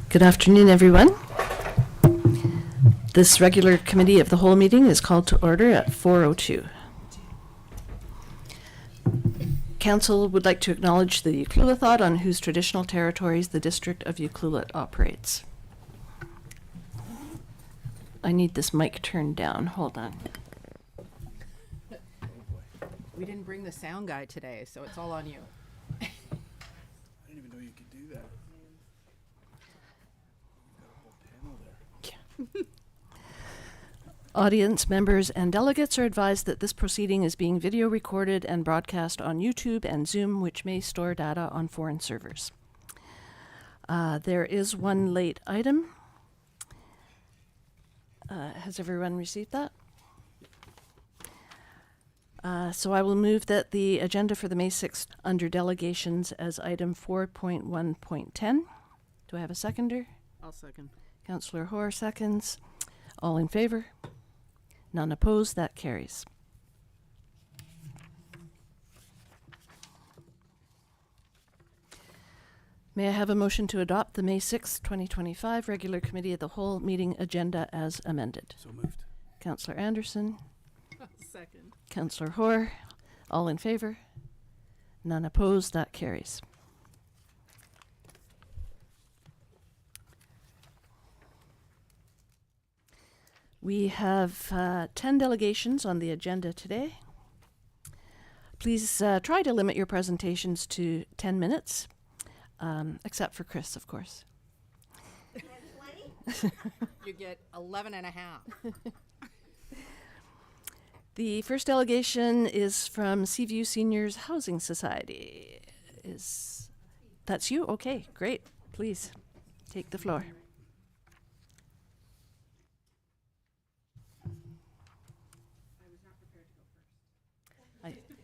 Good afternoon, everyone. This regular committee of the whole meeting is called to order at 4:02. Council would like to acknowledge the Ucluelet on whose traditional territories the district of Ucluelet operates. I need this mic turned down. Hold on. We didn't bring the sound guy today, so it's all on you. I didn't even know you could do that. You've got a whole panel there. Audience members and delegates are advised that this proceeding is being video recorded and broadcast on YouTube and Zoom, which may store data on foreign servers. There is one late item. Has everyone received that? So I will move that the agenda for the May 6th under delegations as item 4.1.10. Do I have a seconder? I'll second. Councillor Hoare seconds. All in favor? None opposed. That carries. May I have a motion to adopt the May 6th, 2025 regular committee of the whole meeting agenda as amended? So moved. Councillor Anderson, Second. Councillor Hoare, all in favor? None opposed. That carries. We have 10 delegations on the agenda today. Please try to limit your presentations to 10 minutes, except for Chris, of course. You get 11 and a half. The first delegation is from Seaview Seniors Housing Society. That's you? Okay, great. Please take the floor.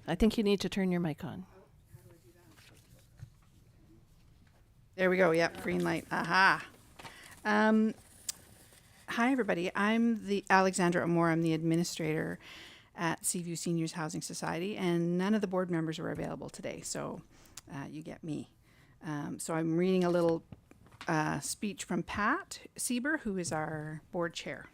I think you need to turn your mic on. There we go. Yep, green light. Aha. Hi, everybody. I'm the Alexandra Amore. I'm the administrator at Seaview Seniors Housing Society, and none of the board members were available today, so you get me. So I'm reading a little speech from Pat Sieber, who is our board chair.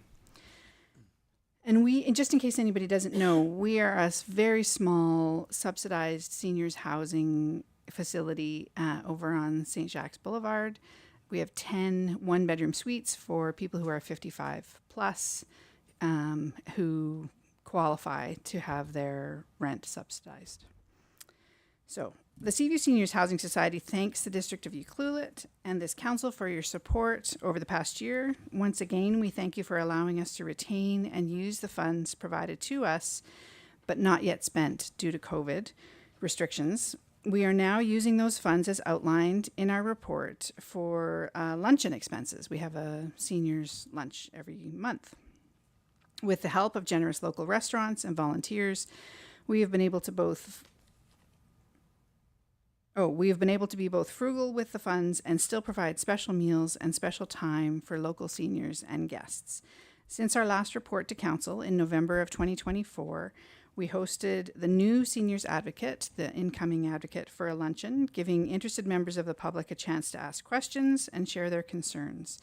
And just in case anybody doesn't know, we are a very small subsidized seniors housing facility over on St. Jacques Boulevard. We have 10 one-bedroom suites for people who are 55 plus who qualify to have their rent subsidized. So the Seaview Seniors Housing Society thanks the District of Ucluelet and this council for your support over the past year. Once again, we thank you for allowing us to retain and use the funds provided to us, but not yet spent due to COVID restrictions. We are now using those funds as outlined in our report for luncheon expenses. We have a seniors lunch every month. With the help of generous local restaurants and volunteers, we have been able to be both frugal with the funds and still provide special meals and special time for local seniors and guests. Since our last report to council in November of 2024, we hosted the new Seniors Advocate, the incoming advocate, for a luncheon, giving interested members of the public a chance to ask questions and share their concerns.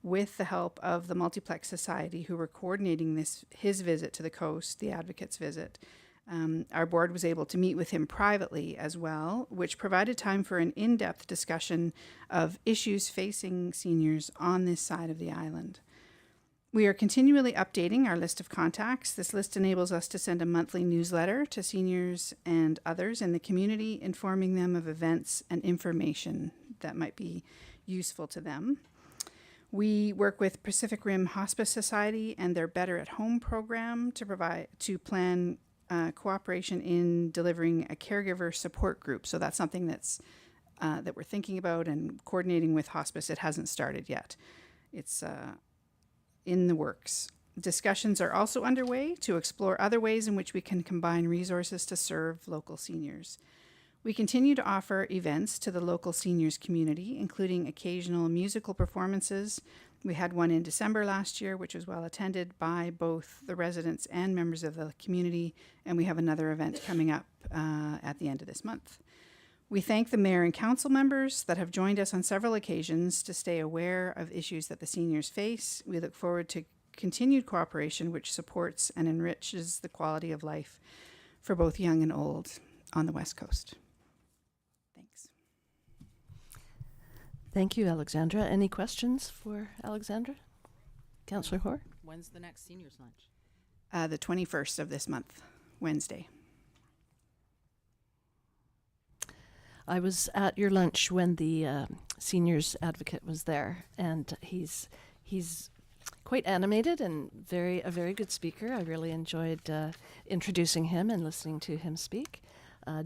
With the help of the Multiplex Society, who were coordinating his visit to the coast, the advocate's visit, our board was able to meet with him privately as well, which provided time for an in-depth discussion of issues facing seniors on this side of the island. We are continually updating our list of contacts. This list enables us to send a monthly newsletter to seniors and others in the community, informing them of events and information that might be useful to them. We work with Pacific Rim Hospice Society and their Better at Home program to plan cooperation in delivering a caregiver support group. So that's something that we're thinking about and coordinating with hospice. It hasn't started yet. It's in the works. Discussions are also underway to explore other ways in which we can combine resources to serve local seniors. We continue to offer events to the local seniors community, including occasional musical performances. We had one in December last year, which was well attended by both the residents and members of the community, and we have another event coming up at the end of this month. We thank the mayor and council members that have joined us on several occasions to stay aware of issues that the seniors face. We look forward to continued cooperation which supports and enriches the quality of life for both young and old on the West Coast. Thanks. Thank you, Alexandra. Any questions for Alexandra? Councillor Hoare? When's the next seniors lunch? The 21st of this month, Wednesday. I was at your lunch when the seniors advocate was there, and he's quite animated and a very good speaker. I really enjoyed introducing him and listening to him speak.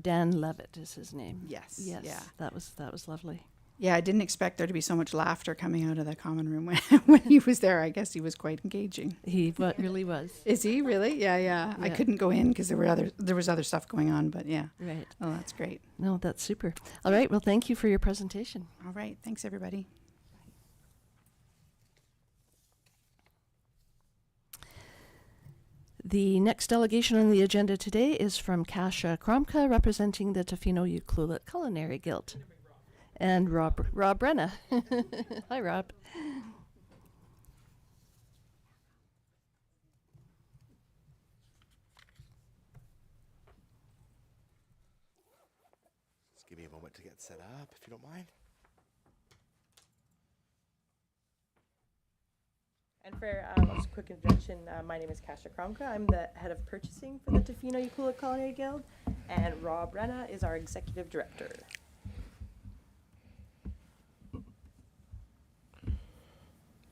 Dan Levitt is his name. Yes. Yes. Yeah. That was lovely. Yeah, I didn't expect there to be so much laughter coming out of the common room when he was there. I guess he was quite engaging. He really was. Is he really? Yeah. I Yeah. couldn't go in because there was other stuff going on, but yeah. Right. Oh, that's great. No, that's super. All right. Well, thank you for your presentation. All right. Thanks, everybody. The next delegation on the agenda today is from Kasia Kromka, representing the Tofino Ucluelet Culinary Guild. And Rob Brenna. Hi, Rob. Just give me a moment to get set up, if you don't mind. And for just a quick introduction, my name is Kasia Kromka. I'm the head of purchasing for the Tofino Ucluelet Culinary Guild, and Rob Brenna is our executive director.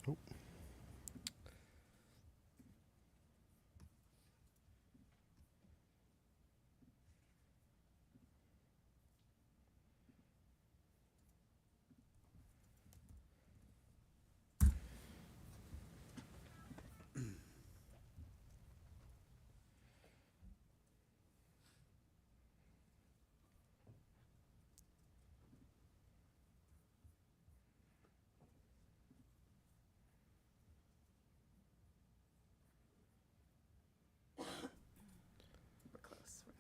Oh.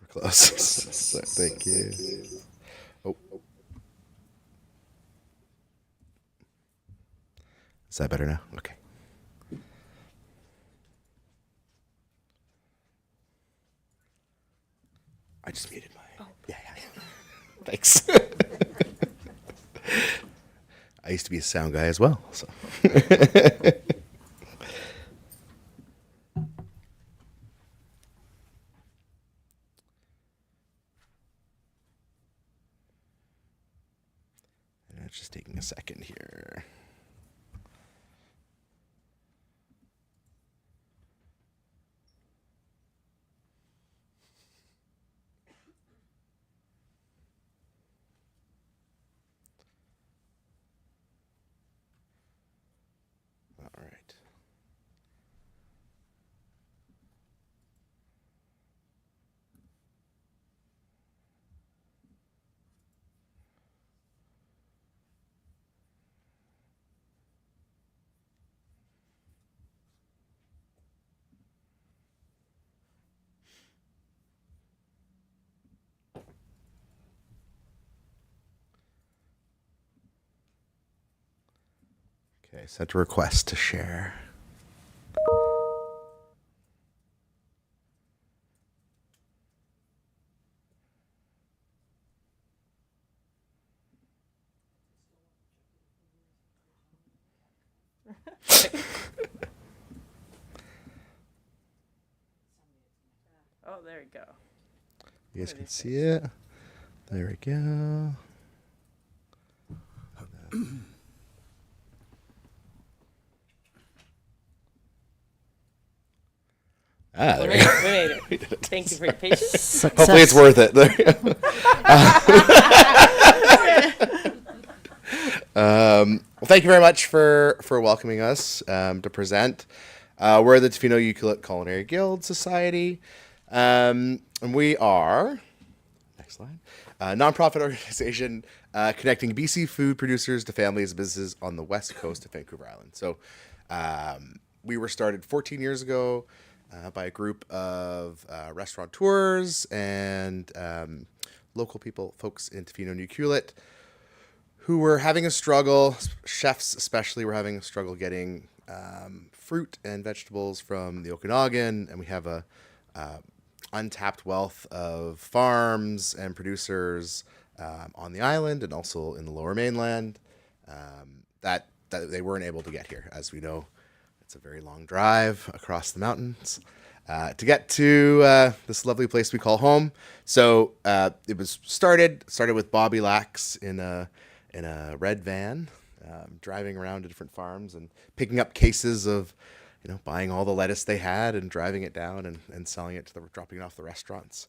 We're close. Thank you. Oh. Is that better now? Okay. I just muted my. Yeah. Thanks. I used to be a sound guy as well, so. And it's just taking a second here. All right. Okay, sent a request to share. Oh, there we go. You guys can see it. There we go. Ah, We there made we go. it. We made it. Thank you for your patience. Hopefully it's worth it. There you go. Well, thank you very much for welcoming us to present. We're the Tofino Ucluelet Culinary Guild Society, and we are, next slide, a nonprofit organization connecting BC food producers to families and businesses on the west coast of Vancouver Island. So we were started 14 years ago by a group of restaurateurs and local people, folks in Tofino and Ucluelet, who were having a struggle. Chefs especially were having a struggle getting fruit and vegetables from the Okanagan, and we have a untapped wealth of farms and producers on the island and also in the Lower Mainland that they weren't able to get here. As we know, it's a very long drive across the mountains to get to this lovely place we call home. So it was started with Bobby Lax in a red van, driving around to different farms and picking up cases of, buying all the lettuce they had and driving it down and selling it dropping it off the restaurants.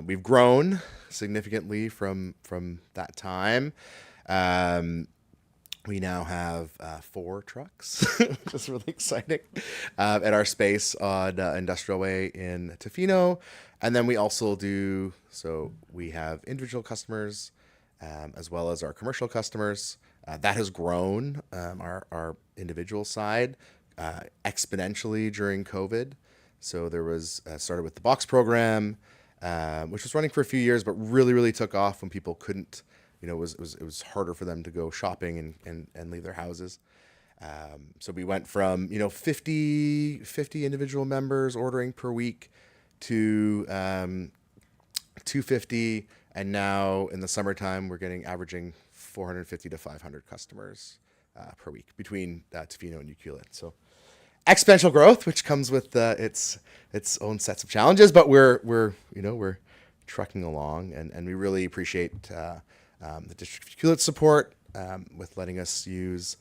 We've grown significantly from that time. We now have 4 trucks, which is really exciting, at our space on Industrial Way in Tofino. And then we also we have individual customers as well as our commercial customers. That has grown, our individual side, exponentially during COVID. So there was, started with the box program, which was running for a few years, but really, really took off when people couldn't, it was harder for them to go shopping and leave their houses. So we went from, 50 individual members ordering per week to 250. And now in the summertime, we're averaging 450 to 500 customers per week between Tofino and Ucluelet. So exponential growth, which comes with its own sets of challenges, but we're trucking along, and we really appreciate the District of Ucluelet support with letting us use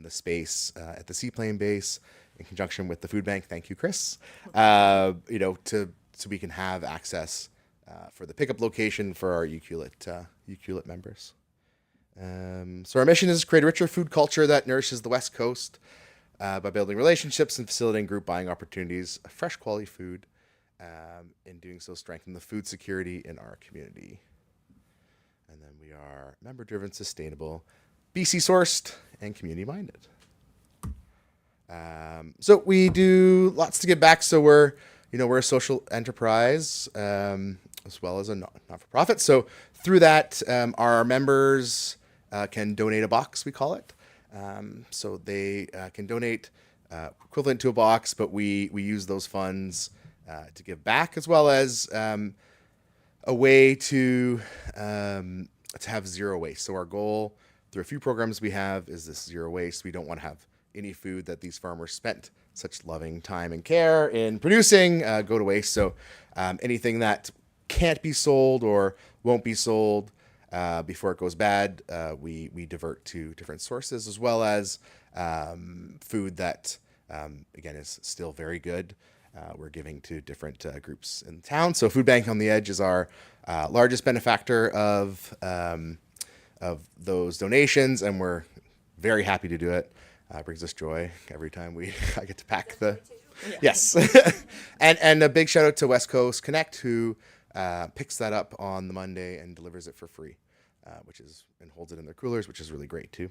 the space at the Seaplane base in conjunction with the food bank. Thank you, Chris. So we can have access for the pickup location for our Ucluelet members. So our mission is to create a richer food culture that nourishes the West Coast by building relationships and facilitating group buying opportunities, fresh quality food, in doing so strengthen the food security in our community. And then we are member-driven, sustainable, BC-sourced, and community-minded. So we do lots to give back. So we're a social enterprise as well as a not-for-profit. So through that, our members can donate a box, we call it. So they can donate equivalent to a box, but we use those funds to give back, as well as a way to have zero waste. So our goal through a few programs we have is this zero waste. We don't want to have any food that these farmers spent such loving time and care in producing go to waste. So anything that can't be sold or won't be sold before it goes bad, we divert to different sources, as well as food that, again, is still very good. We're giving to different groups in town. So Food Bank on the Edge is our largest benefactor of those donations, and we're very happy to do it. Brings us joy every time I get to pack the. Yeah. Yes, and a big shout out to West Coast Connect, who picks that up on the Monday and delivers it for free, and holds it in their coolers, which is really great too.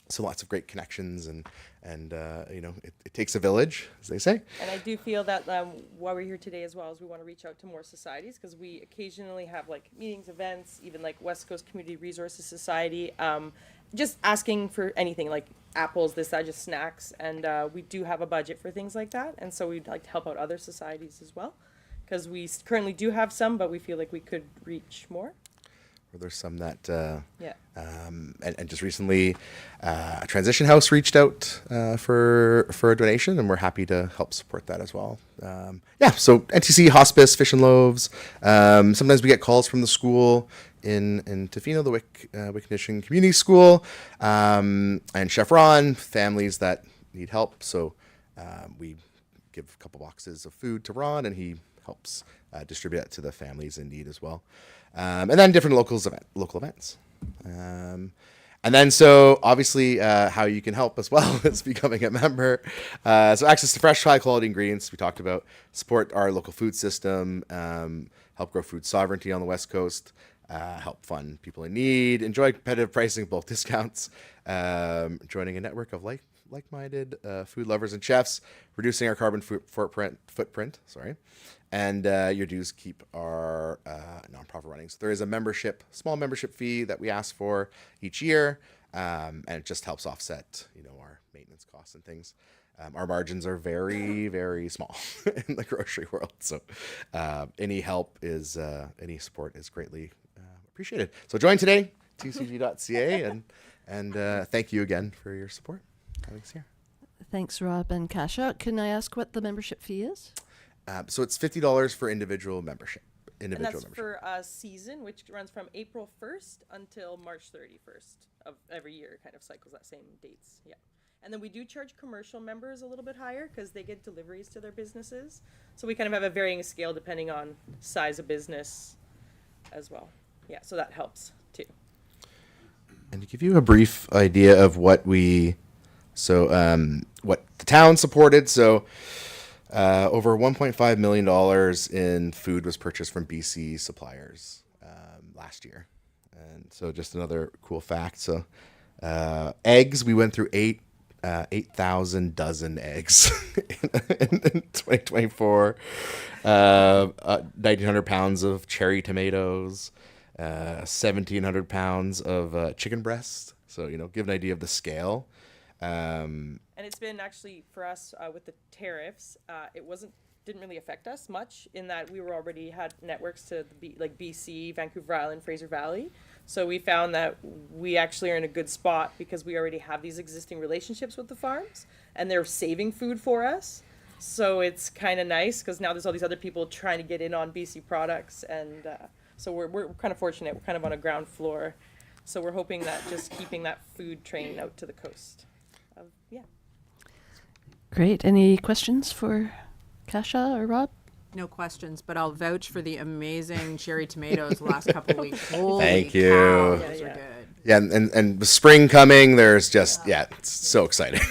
So lots of great connections, and it takes a village, as they say. And I do feel that why we're here today as well is we want to reach out to more societies, because we occasionally have meetings, events, even West Coast Community Resources Society, just asking for anything like apples, just snacks. And we do have a budget for things like that. And so we'd like to help out other societies as well, because we currently do have some, but we feel like we could reach more. Or there's some that, and just recently, a transition house reached out for a donation, and we're happy to help support that as well. So NTC, Hospice, Fish and Loaves. Sometimes we get calls from the school in Tofino, the Wicknishing Community School, and Chef Ron, families that need help. So we give a couple boxes of food to Ron, and he helps distribute it to the families in need as well. And then different local events. And then so obviously how you can help as well is becoming a member. So access to fresh, high quality ingredients we talked about, support our local food system, help grow food sovereignty on the West Coast, help fund people in need, enjoy competitive pricing, bulk discounts, joining a network of like-minded food lovers and chefs, reducing our carbon footprint. Sorry, and your dues keep our nonprofit running. So there is a small membership fee that we ask for each year, and it just helps offset, our maintenance costs and things. Our margins are very, very small in the grocery world, so any support is greatly appreciated. So join today, tcg.ca, and thank you again for your support. Thanks here. Thanks, Rob and Kasha. Can I ask what the membership fee is? So it's $50 for individual membership. And that's for a season, which runs from April 1st until March 31st of every year, kind of cycles that same dates. Yeah. And then we do charge commercial members a little bit higher because they get deliveries to their businesses. So we kind of have a varying scale depending on size of business as well. Yeah, so that helps too. And to give you a brief idea of what the town supported, so over $1.5 million in food was purchased from BC suppliers last year. And so just another cool fact. So eggs, we went through 8,000 dozen eggs in 2024, 1,900 pounds of cherry tomatoes, 1,700 pounds of chicken breast. So, give an idea of the scale. And it's been actually for us with the tariffs, it didn't really affect us much in that we were already had networks to BC, Vancouver Island, Fraser Valley. So we found that we actually are in a good spot because we already have these existing relationships with the farms and they're saving food for us. So it's kind of nice because now there's all these other people trying to get in on BC products. And so we're kind of fortunate. We're kind of on a ground floor. So we're hoping that just keeping that food train out to the coast. Yeah. Great. Any questions for Kasha or Rob? No questions, but I'll vouch for the amazing cherry tomatoes the last couple of weeks. Holy Thank you. cow, those Yeah, are yeah. good. Yeah, and with spring coming, there's just, it's so exciting.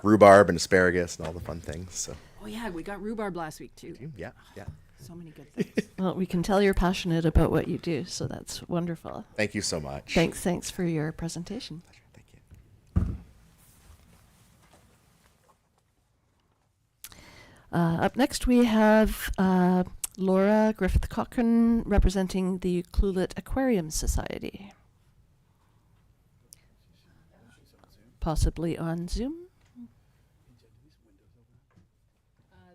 Rhubarb and asparagus and all the fun things. So, Oh yeah, we got rhubarb last week too. yeah. So many good things. Well, we can tell you're passionate about what you do, so that's wonderful. Thank you so much. Thanks for your presentation. Thank you. Up next, we have Laura Griffith Cochrane representing the Clulet Aquarium Society. Possibly on Zoom.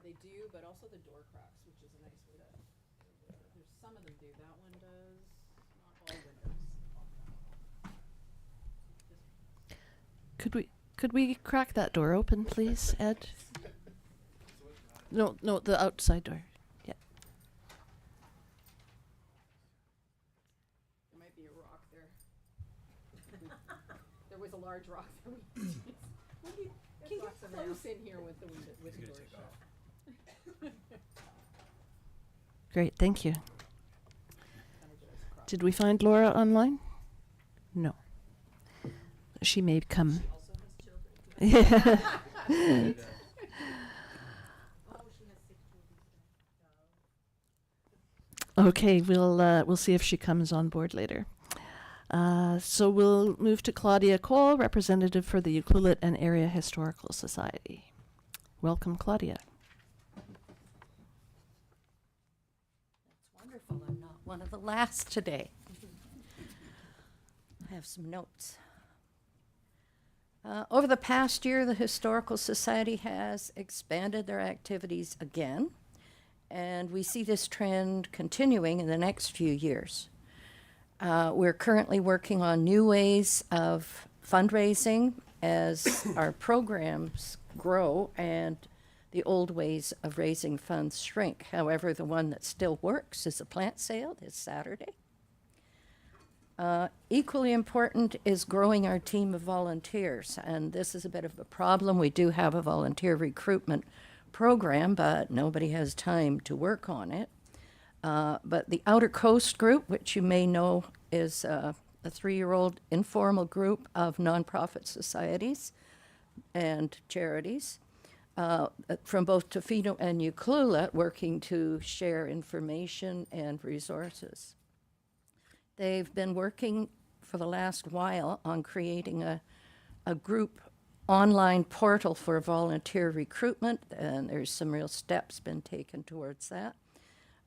They do, but also the door cracks, which is a nice way to. There's some of them do. That one does. Not all windows. Could we crack that door open, please, Ed? No, the outside door. Yeah. There might be a rock there. There was a large rock there. Can you get close in here with the window, with the door shut? Great, thank you. Did we find Laura online? No. She may come. Okay, we'll see if she comes on board later. So we'll move to Claudia Cole, representative for the Ucluelet and Area Historical Society. Welcome, Claudia. Wonderful. I'm not one of the last today. I have some notes. Over the past year, the Historical Society has expanded their activities again, and we see this trend continuing in the next few years. We're currently working on new ways of fundraising as our programs grow and the old ways of raising funds shrink. However, the one that still works is a plant sale this Saturday. Equally important is growing our team of volunteers, and this is a bit of a problem. We do have a volunteer recruitment program, but nobody has time to work on it. But the Outer Coast Group, which you may know is a 3-year-old informal group of nonprofit societies and charities from both Tofino and Ucluelet, working to share information and resources. They've been working for the last while on creating a group online portal for volunteer recruitment, and there's some real steps been taken towards that.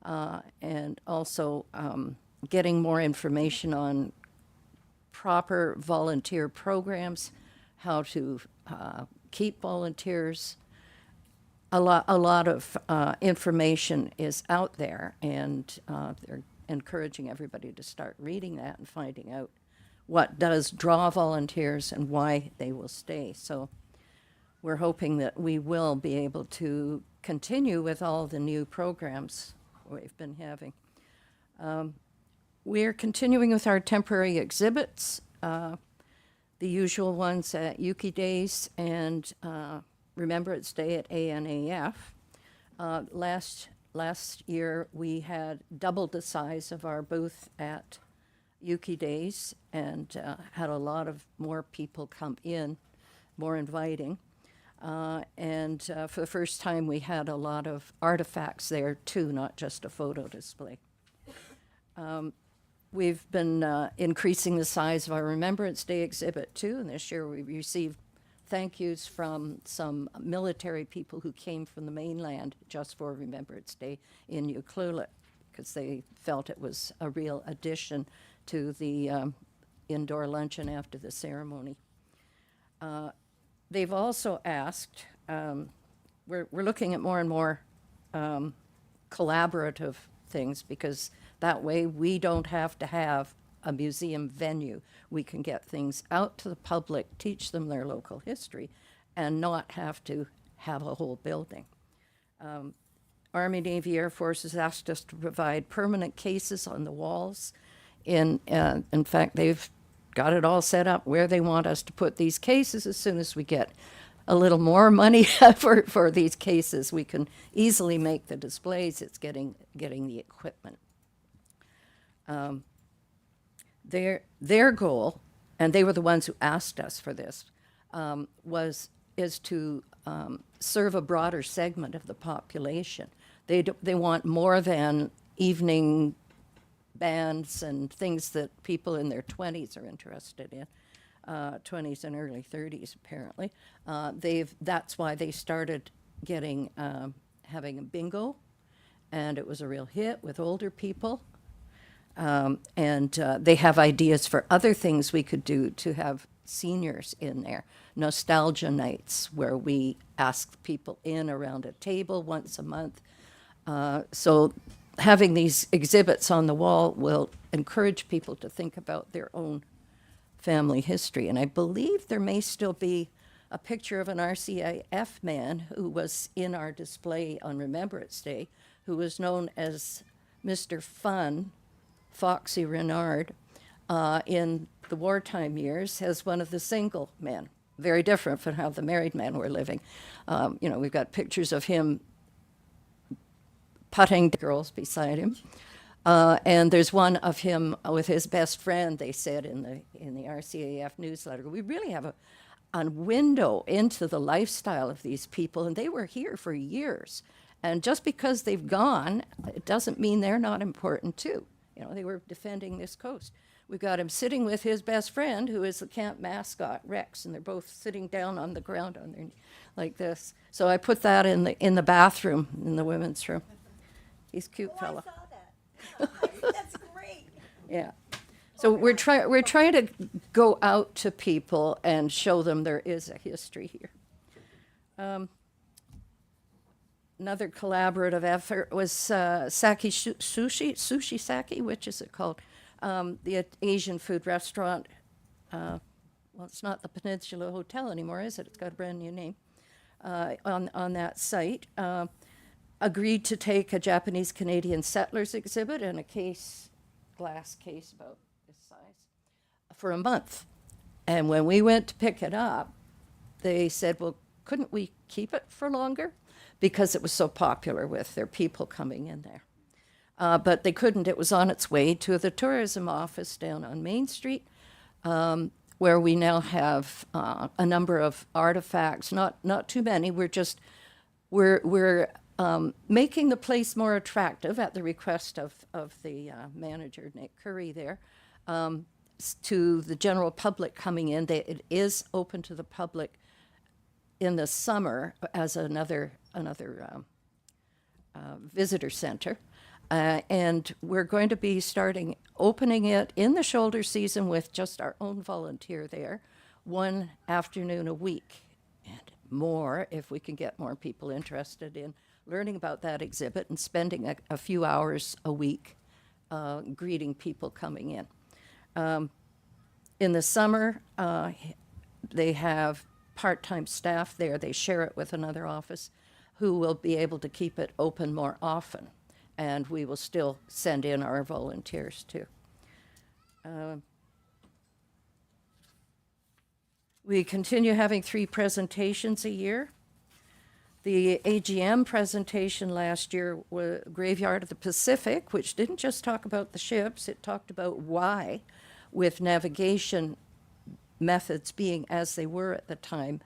And also getting more information on proper volunteer programs, how to keep volunteers. A lot of information is out there, and they're encouraging everybody to start reading that and finding out what does draw volunteers and why they will stay. So we're hoping that we will be able to continue with all the new programs we've been having. We're continuing with our temporary exhibits, the usual ones at Yuki Days and Remembrance Day at ANAF. Last year, we had doubled the size of our booth at Yuki Days and had a lot of more people come in, more inviting. And for the first time, we had a lot of artifacts there too, not just a photo display. We've been increasing the size of our Remembrance Day exhibit too, and this year we received thank yous from some military people who came from the mainland just for Remembrance Day in Ucluelet, because they felt it was a real addition to the indoor luncheon after the ceremony. They've also asked, we're looking at more and more collaborative things, because that way we don't have to have a museum venue. We can get things out to the public, teach them their local history, and not have to have a whole building. Army, Navy, Air Force has asked us to provide permanent cases on the walls. In fact, they've got it all set up where they want us to put these cases. As soon as we get a little more money for these cases, we can easily make the displays. It's getting the equipment. Their goal, and they were the ones who asked us for this, is to serve a broader segment of the population. They want more than evening bands and things that people in their 20s are interested in, 20s and early 30s apparently. That's why they started having a bingo, and it was a real hit with older people. And they have ideas for other things we could do to have seniors in there. Nostalgia nights, where we ask people in around a table once a month. So having these exhibits on the wall will encourage people to think about their own family history. And I believe there may still be a picture of an RCIF man who was in our display on Remembrance Day, who was known as Mr. Fun, Foxy Renard, in the wartime years as one of the single men. Very different from how the married men were living. We've got pictures of him putting girls beside him. And there's one of him with his best friend, they said in the RCAF newsletter. We really have a window into the lifestyle of these people, and they were here for years. And just because they've gone, it doesn't mean they're not important too. They were defending this coast. We've got him sitting with his best friend, who is the camp mascot, Rex, and they're both sitting down on the ground on their like this. So I put that in the bathroom, in the women's room. He's a cute fella. I saw that. That's great. Yeah. So we're trying to go out to people and show them there is a history here. Another collaborative effort was Saki Sushi Saki, which is it called? The Asian food restaurant. Well, it's not the Peninsula Hotel anymore, is it? It's got a brand new name on that site. Agreed to take a Japanese Canadian settlers exhibit and a glass case about this size, for a month. And when we went to pick it up, they said, well, couldn't we keep it for longer? Because it was so popular with their people coming in there. But they couldn't. It was on its way to the tourism office down on Main Street, where we now have a number of artifacts, not too many. We're making the place more attractive at the request of the manager, Nick Curry there, to the general public coming in. It is open to the public in the summer as another visitor center. And we're going to be opening it in the shoulder season with just our own volunteer there, one afternoon a week, and more if we can get more people interested in learning about that exhibit and spending a few hours a week greeting people coming in. In the summer, they have part-time staff there. They share it with another office who will be able to keep it open more often. And we will still send in our volunteers too. We continue having 3 presentations a year. The AGM presentation last year was Graveyard of the Pacific, which didn't just talk about the ships, it talked about why, with navigation methods being as they were at the time,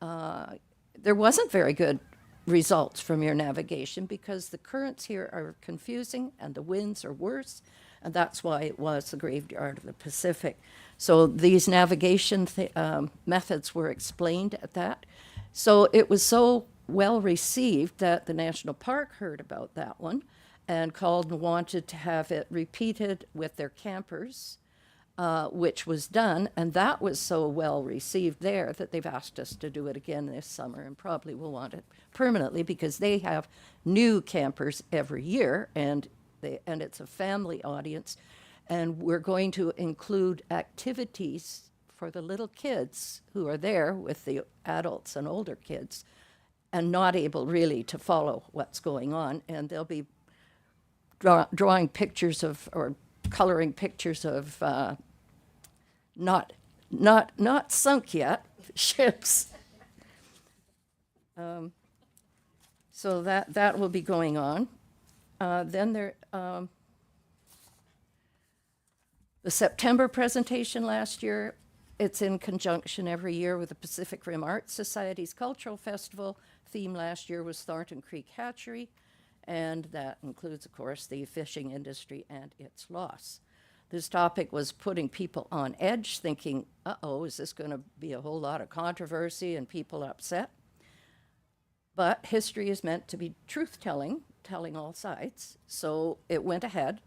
there wasn't very good results from your navigation because the currents here are confusing and the winds are worse, and that's why it was the Graveyard of the Pacific. So these navigation methods were explained at that. So it was so well received that the National Park heard about that one and called and wanted to have it repeated with their campers, which was done, and that was so well received there that they've asked us to do it again this summer, and probably will want it permanently because they have new campers every year, and it's a family audience, and we're going to include activities for the little kids who are there with the adults and older kids and not able really to follow what's going on, and they'll be drawing pictures of or coloring pictures of not sunk yet ships. So that will be going on. Then the September presentation last year, it's in conjunction every year with the Pacific Rim Arts Society's Cultural Festival. Theme last year was Thornton Creek Hatchery, and that includes, of course, the fishing industry and its loss. This topic was putting people on edge, thinking, uh-oh, is this going to be a whole lot of controversy and people upset? But history is meant to be truth-telling, telling all sides, so it went ahead.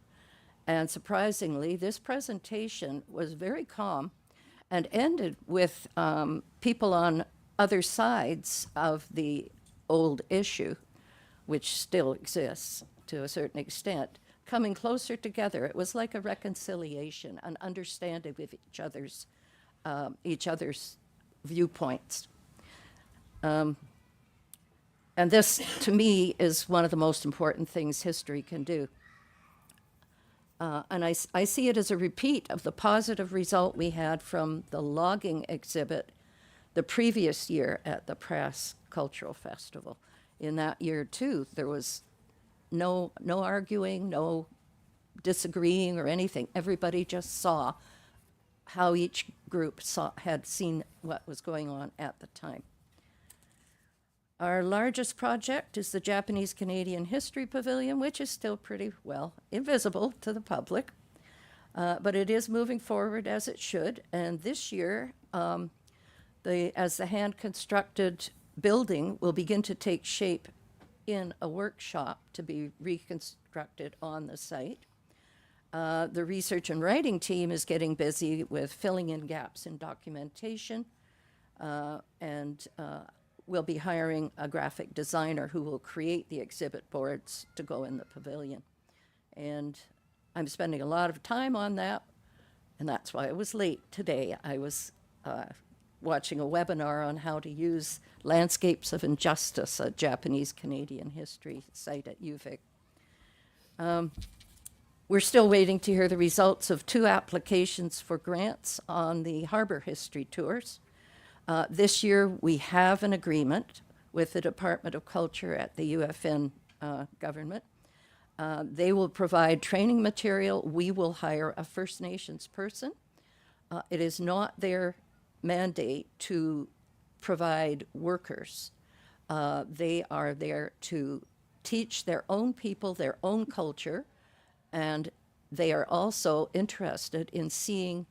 And surprisingly, this presentation was very calm and ended with people on other sides of the old issue, which still exists to a certain extent, coming closer together. It was like a reconciliation, an understanding of each other's viewpoints. And this, to me, is one of the most important things history can do. And I see it as a repeat of the positive result we had from the logging exhibit the previous year at the Prass Cultural Festival. In that year, too, there was no arguing, no disagreeing or anything. Everybody just saw how each group had seen what was going on at the time. Our largest project is the Japanese Canadian History Pavilion, which is still pretty well invisible to the public, but it is moving forward as it should. And this year, as the hand-constructed building will begin to take shape in a workshop to be reconstructed on the site. The research and writing team is getting busy with filling in gaps in documentation, and we'll be hiring a graphic designer who will create the exhibit boards to go in the pavilion. And I'm spending a lot of time on that, and that's why I was late today. I was watching a webinar on how to use Landscapes of Injustice, a Japanese Canadian history site at UVic. We're still waiting to hear the results of 2 applications for grants on the harbor history tours. This year, we have an agreement with the Department of Culture at the UFN government. They will provide training material. We will hire a First Nations person. It is not their mandate to provide workers. They are there to teach their own people, their own culture, and they are also interested in seeing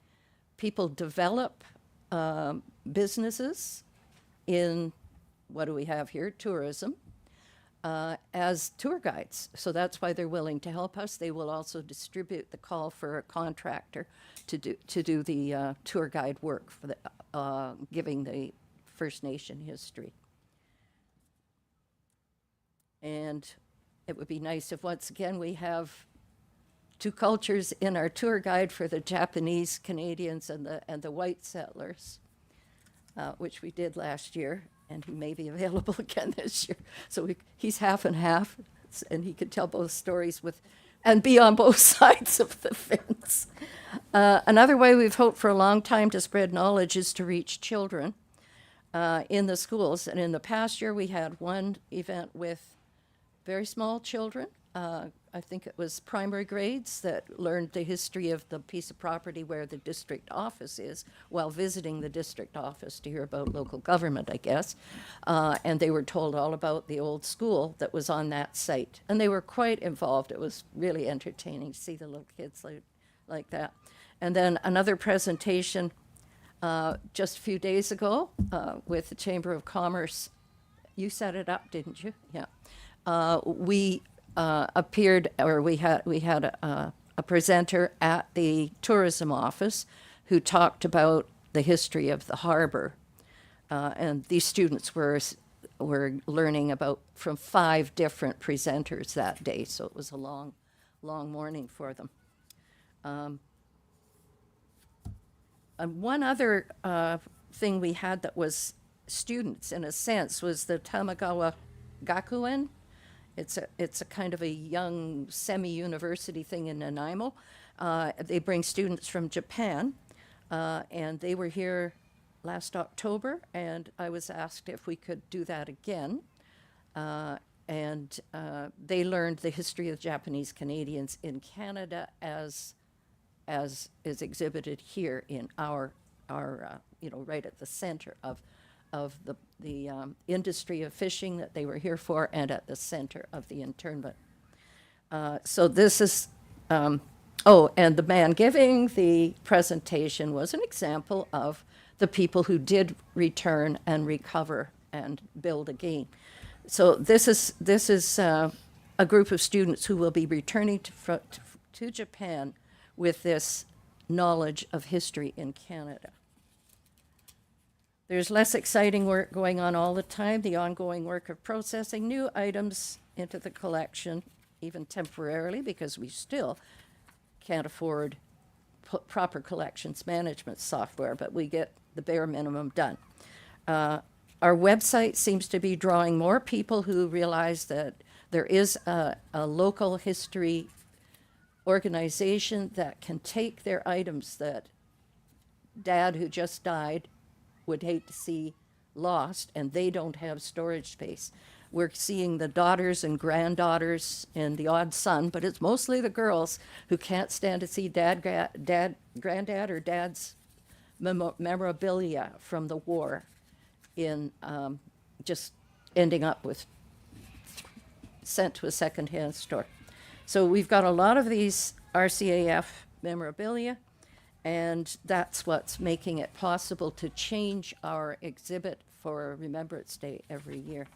people develop businesses in what do we have here? Tourism. As tour guides. So that's why they're willing to help us. They will also distribute the call for a contractor to do the tour guide work for the giving the First Nation history. And it would be nice if once again we have two cultures in our tour guide for the Japanese Canadians and the white settlers, which we did last year. And he may be available again this year. So he's half and half, and he could tell both stories and be on both sides of the fence. Another way we've hoped for a long time to spread knowledge is to reach children in the schools. And in the past year, we had one event with very small children. I think it was primary grades that learned the history of the piece of property where the district office is while visiting the district office to hear about local government, I guess. And they were told all about the old school that was on that site. And they were quite involved. It was really entertaining to see the little kids like that. And then another presentation just a few days ago with the Chamber of Commerce. You set it up, didn't you? Yeah. We appeared, or we had a presenter at the tourism office who talked about the history of the harbor, and these students were learning about from 5 different presenters that day. So it was a long morning for them. And one other thing we had that was students in a sense was the Tamagawa Gakuen. It's a kind of a young semi-university thing in Nanaimo. They bring students from Japan, and they were here last October, and I was asked if we could do that again. And they learned the history of Japanese Canadians in Canada as is exhibited here in our right at the center of the industry of fishing that they were here for, and at the center of the internment. So this is, and the man giving the presentation was an example of the people who did return and recover and build again. So this is a group of students who will be returning to Japan with this knowledge of history in Canada. There's less exciting work going on all the time, the ongoing work of processing new items into the collection, even temporarily, because we still can't afford proper collections management software, but we get the bare minimum done. Our website seems to be drawing more people who realize that there is a local history organization that can take their items that Dad, who just died, would hate to see lost, and they don't have storage space. We're seeing the daughters and granddaughters and the odd son, but it's mostly the girls who can't stand to see granddad or dad's memorabilia from the war in just ending up with sent to a secondhand store. So we've got a lot of these RCAF memorabilia, and that's what's making it possible to change our exhibit for Remembrance Day every year.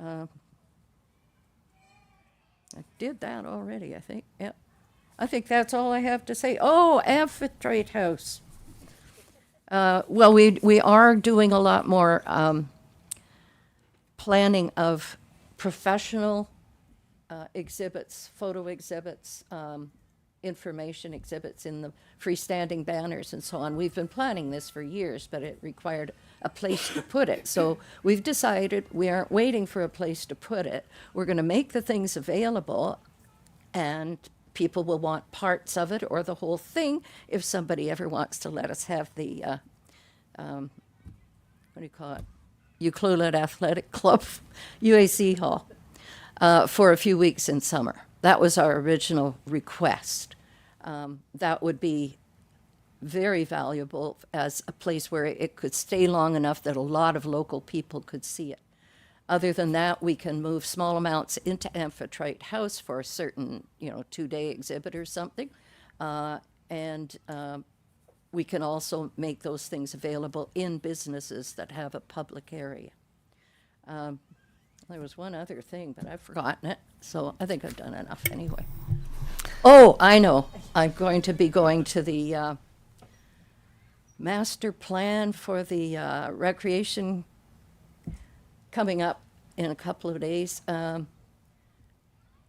I did that already, I think. Yep. I think that's all I have to say. Oh, Amphitrite House. Well, we are doing a lot more planning of professional exhibits, photo exhibits, information exhibits in the freestanding banners and so on. We've been planning this for years, but it required a place to put it. So we've decided we aren't waiting for a place to put it. We're going to make the things available, and people will want parts of it or the whole thing if somebody ever wants to let us have the, what do you call it? Ucluelet Athletic Club, UAC Hall, for a few weeks in summer. That was our original request. That would be very valuable as a place where it could stay long enough that a lot of local people could see it. Other than that, we can move small amounts into Amphitrite House for a certain, 2-day exhibit or something. And we can also make those things available in businesses that have a public area. There was one other thing, but I've forgotten it, so I think I've done enough anyway. Oh, I know. I'm going to be going to the master plan for the recreation coming up in a couple of days. I'm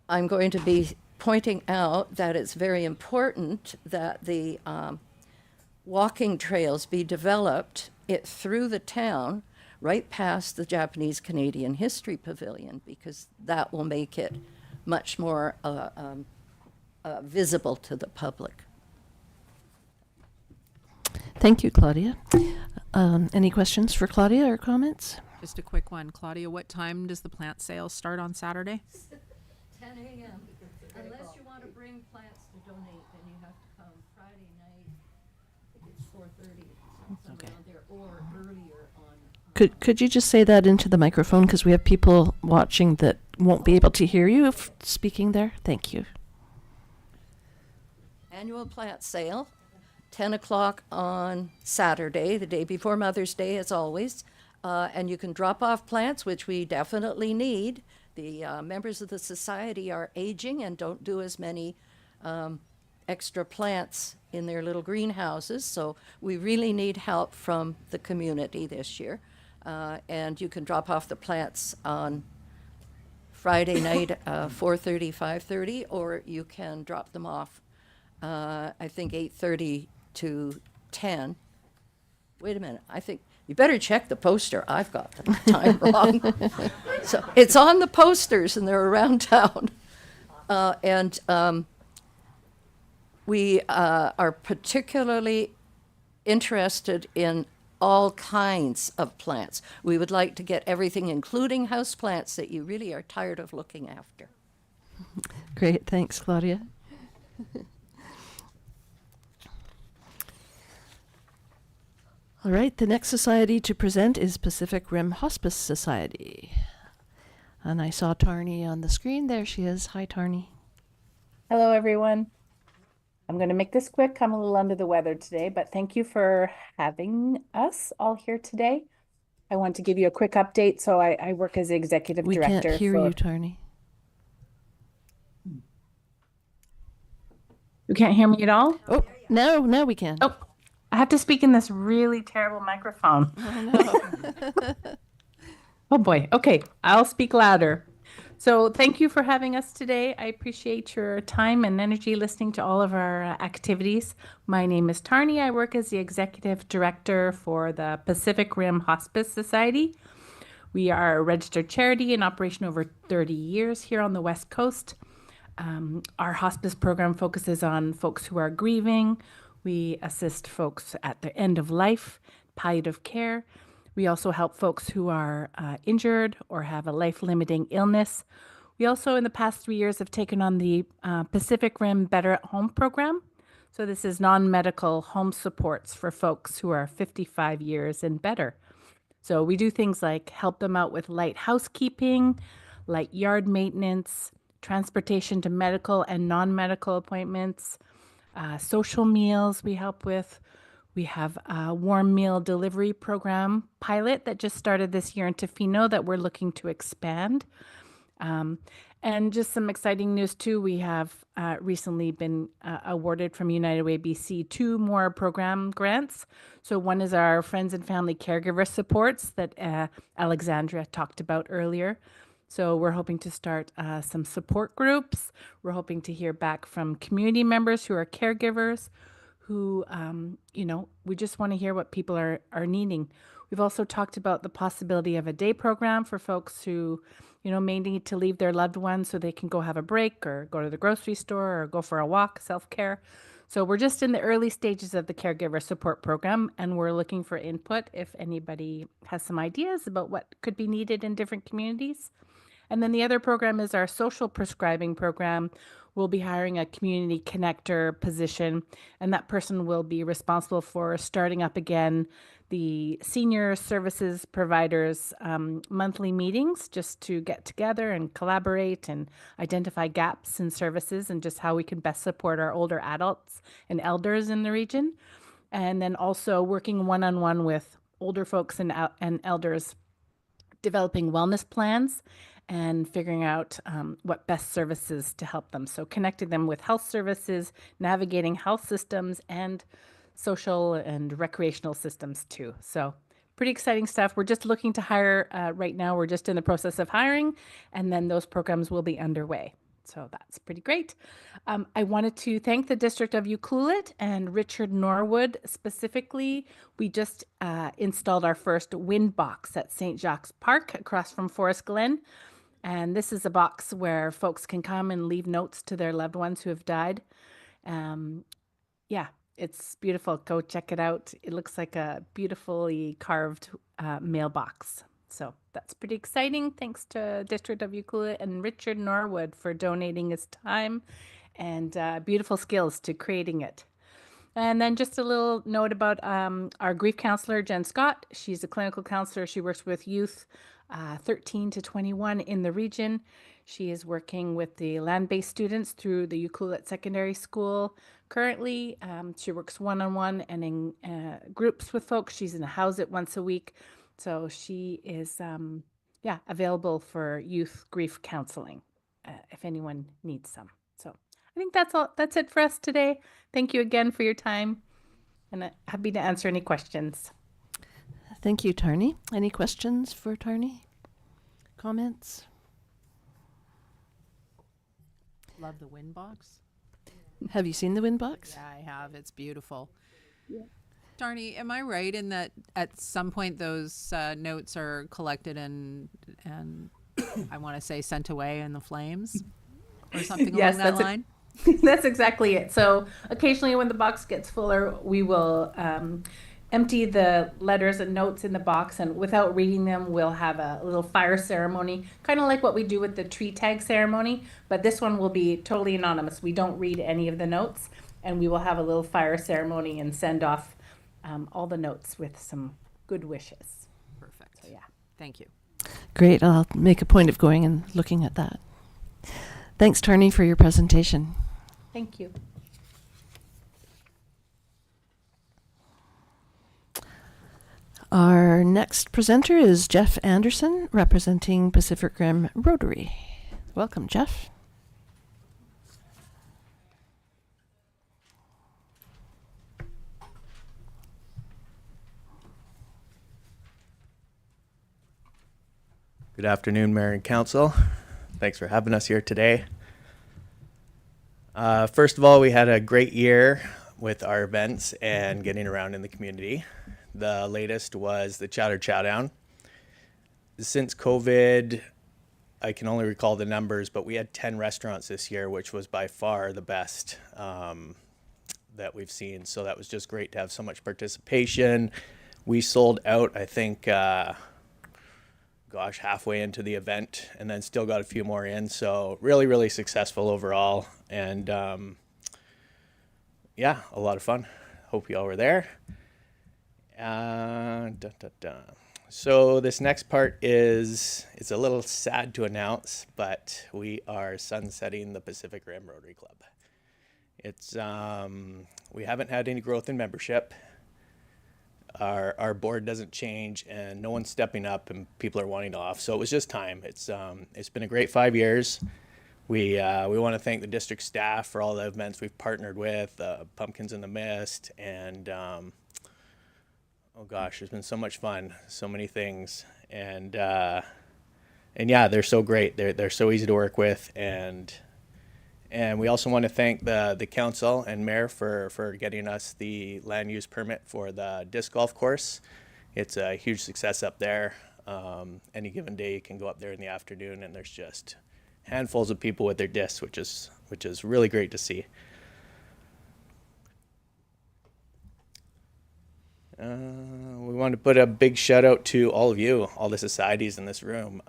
going to be pointing out that it's very important that the walking trails be developed through the town, right past the Japanese Canadian History Pavilion, because that will make it much more visible to the public. Thank you, Claudia. Any questions for Claudia or comments? Just a quick one. Claudia, what time does the plant sale start on Saturday? 10 a.m. Unless you want to bring plants to donate, then you have to come Friday night. I think it's 4:30, something Okay. around there, or earlier on. Could you just say that into the microphone, because we have people watching that won't be able to hear you if speaking there? Thank you. Annual plant sale, 10 o'clock on Saturday, the day before Mother's Day, as always. And you can drop off plants, which we definitely need. The members of the society are aging and don't do as many extra plants in their little greenhouses, so we really need help from the community this year. And you can drop off the plants on Friday night, 4:30, 5:30, or you can drop them off, I think 8:30 to 10. Wait a minute, I think you better check the poster. I've got the time wrong. So it's on the posters and they're around town. We are particularly interested in all kinds of plants. We would like to get everything, including house plants that you really are tired of looking after. Great, thanks, Claudia. All right, the next society to present is Pacific Rim Hospice Society. And I saw Tarni on the screen. There she is. Hi, Tarni. Hello, everyone. I'm going to make this quick. I'm a little under the weather today, but thank you for having us all here today. I want to give you a quick update. So I work as the executive We director can't hear for. you, Tarni. You can't hear me at all? Oh, now we can. Oh, I have to speak in this really terrible microphone. Oh boy. Okay, I'll speak louder. So thank you for having us today. I appreciate your time and energy listening to all of our activities. My name is Tarni. I work as the executive director for the Pacific Rim Hospice Society. We are a registered charity in operation over 30 years here on the West Coast. Our hospice program focuses on folks who are grieving. We assist folks at the end of life, palliative care. We also help folks who are injured or have a life-limiting illness. We also, in the past 3 years, have taken on the Pacific Rim Better at Home program. So this is non-medical home supports for folks who are 55 years and better. So we do things like help them out with light housekeeping, light yard maintenance, transportation to medical and non-medical appointments, social meals we help with. We have a warm meal delivery program pilot that just started this year in Tofino that we're looking to expand. And just some exciting news too, we have recently been awarded from United Way BC 2 more program grants. So one is our Friends and Family Caregiver Supports that Alexandra talked about earlier. So we're hoping to start some support groups. We're hoping to hear back from community members who are caregivers who, we just want to hear what people are needing. We've also talked about the possibility of a day program for folks who, may need to leave their loved ones so they can go have a break or go to the grocery store or go for a walk, self-care. So we're just in the early stages of the caregiver support program, and we're looking for input if anybody has some ideas about what could be needed in different communities. And then the other program is our social prescribing program. We'll be hiring a community connector position, and that person will be responsible for starting up again the senior services providers monthly meetings just to get together and collaborate and identify gaps in services and just how we can best support our older adults and elders in the region. and then also working one-on-one with older folks and elders, developing wellness plans and figuring out what best services to help them. So connecting them with health services, navigating health systems, and social and recreational systems too. So pretty exciting stuff. We're just looking to hire right now. We're just in the process of hiring, and then those programs will be underway. So that's pretty great. I wanted to thank the District of Ucluelet and Richard Norwood specifically. We just installed our first wind box at St. Jacques Park across from Forest Glen. And this is a box where folks can come and leave notes to their loved ones who have died. Yeah, it's beautiful. Go check it out. It looks like a beautifully carved mailbox. So that's pretty exciting. Thanks to District of Ucluelet and Richard Norwood for donating his time and beautiful skills to creating it. And then just a little note about our grief counselor, Jen Scott. She's a clinical counselor. She works with youth 13 to 21 in the region. She is working with the land-based students through the Ucluelet Secondary School. Currently, she works one-on-one and in groups with folks. She's in a house it once a week. So she is, available for youth grief counseling if anyone needs some. So I think that's all. That's it for us today. Thank you again for your time, and happy to answer any questions. Thank you, Tarni. Any questions for Tarni? Comments? Love the wind box. Have you seen the wind box? Yeah, I have. It's beautiful. Yeah. Darnie, am I right in that at some point those notes are collected and I want to say sent away in the flames or something Yes, along that that's line? That's exactly it. So occasionally when the box gets fuller, we will empty the letters and notes in the box, and without reading them, we'll have a little fire ceremony, kind of like what we do with the tree tag ceremony, but this one will be totally anonymous. We don't read any of the notes, and we will have a little fire ceremony and send off all the notes with some good wishes. Perfect. So, yeah. Thank you. Great. I'll make a point of going and looking at that. Thanks, Tarni, for your presentation. Thank you. Our next presenter is Jeff Anderson, representing Pacific Rim Rotary. Welcome, Jeff. Good afternoon, Mayor and Council. Thanks for having us here today. First of all, we had a great year with our events and getting around in the community. The latest was the Chowder Chowdown. Since COVID, I can only recall the numbers, but we had 10 restaurants this year, which was by far the best that we've seen. So that was just great to have so much participation. We sold out, I think, halfway into the event, and then still got a few more in. So really, really successful overall. And a lot of fun. Hope you all were there. So this next part it's a little sad to announce, but we are sunsetting the Pacific Rim Rotary Club. It's we haven't had any growth in membership. Our board doesn't change, and no one's stepping up, and people are wanting off. So it was just time. It's been a great 5 years. We want to thank the district staff for all the events we've partnered with, Pumpkins in the Mist, and there's been so much fun, so many things, and they're so great. They're so easy to work with, and we also want to thank the council and mayor for getting us the land use permit for the disc golf course. It's a huge success up there. Any given day you can go up there in the afternoon, and there's just handfuls of people with their discs, which is really great to see. We want to put a big shout out to all of you, all the societies in this room.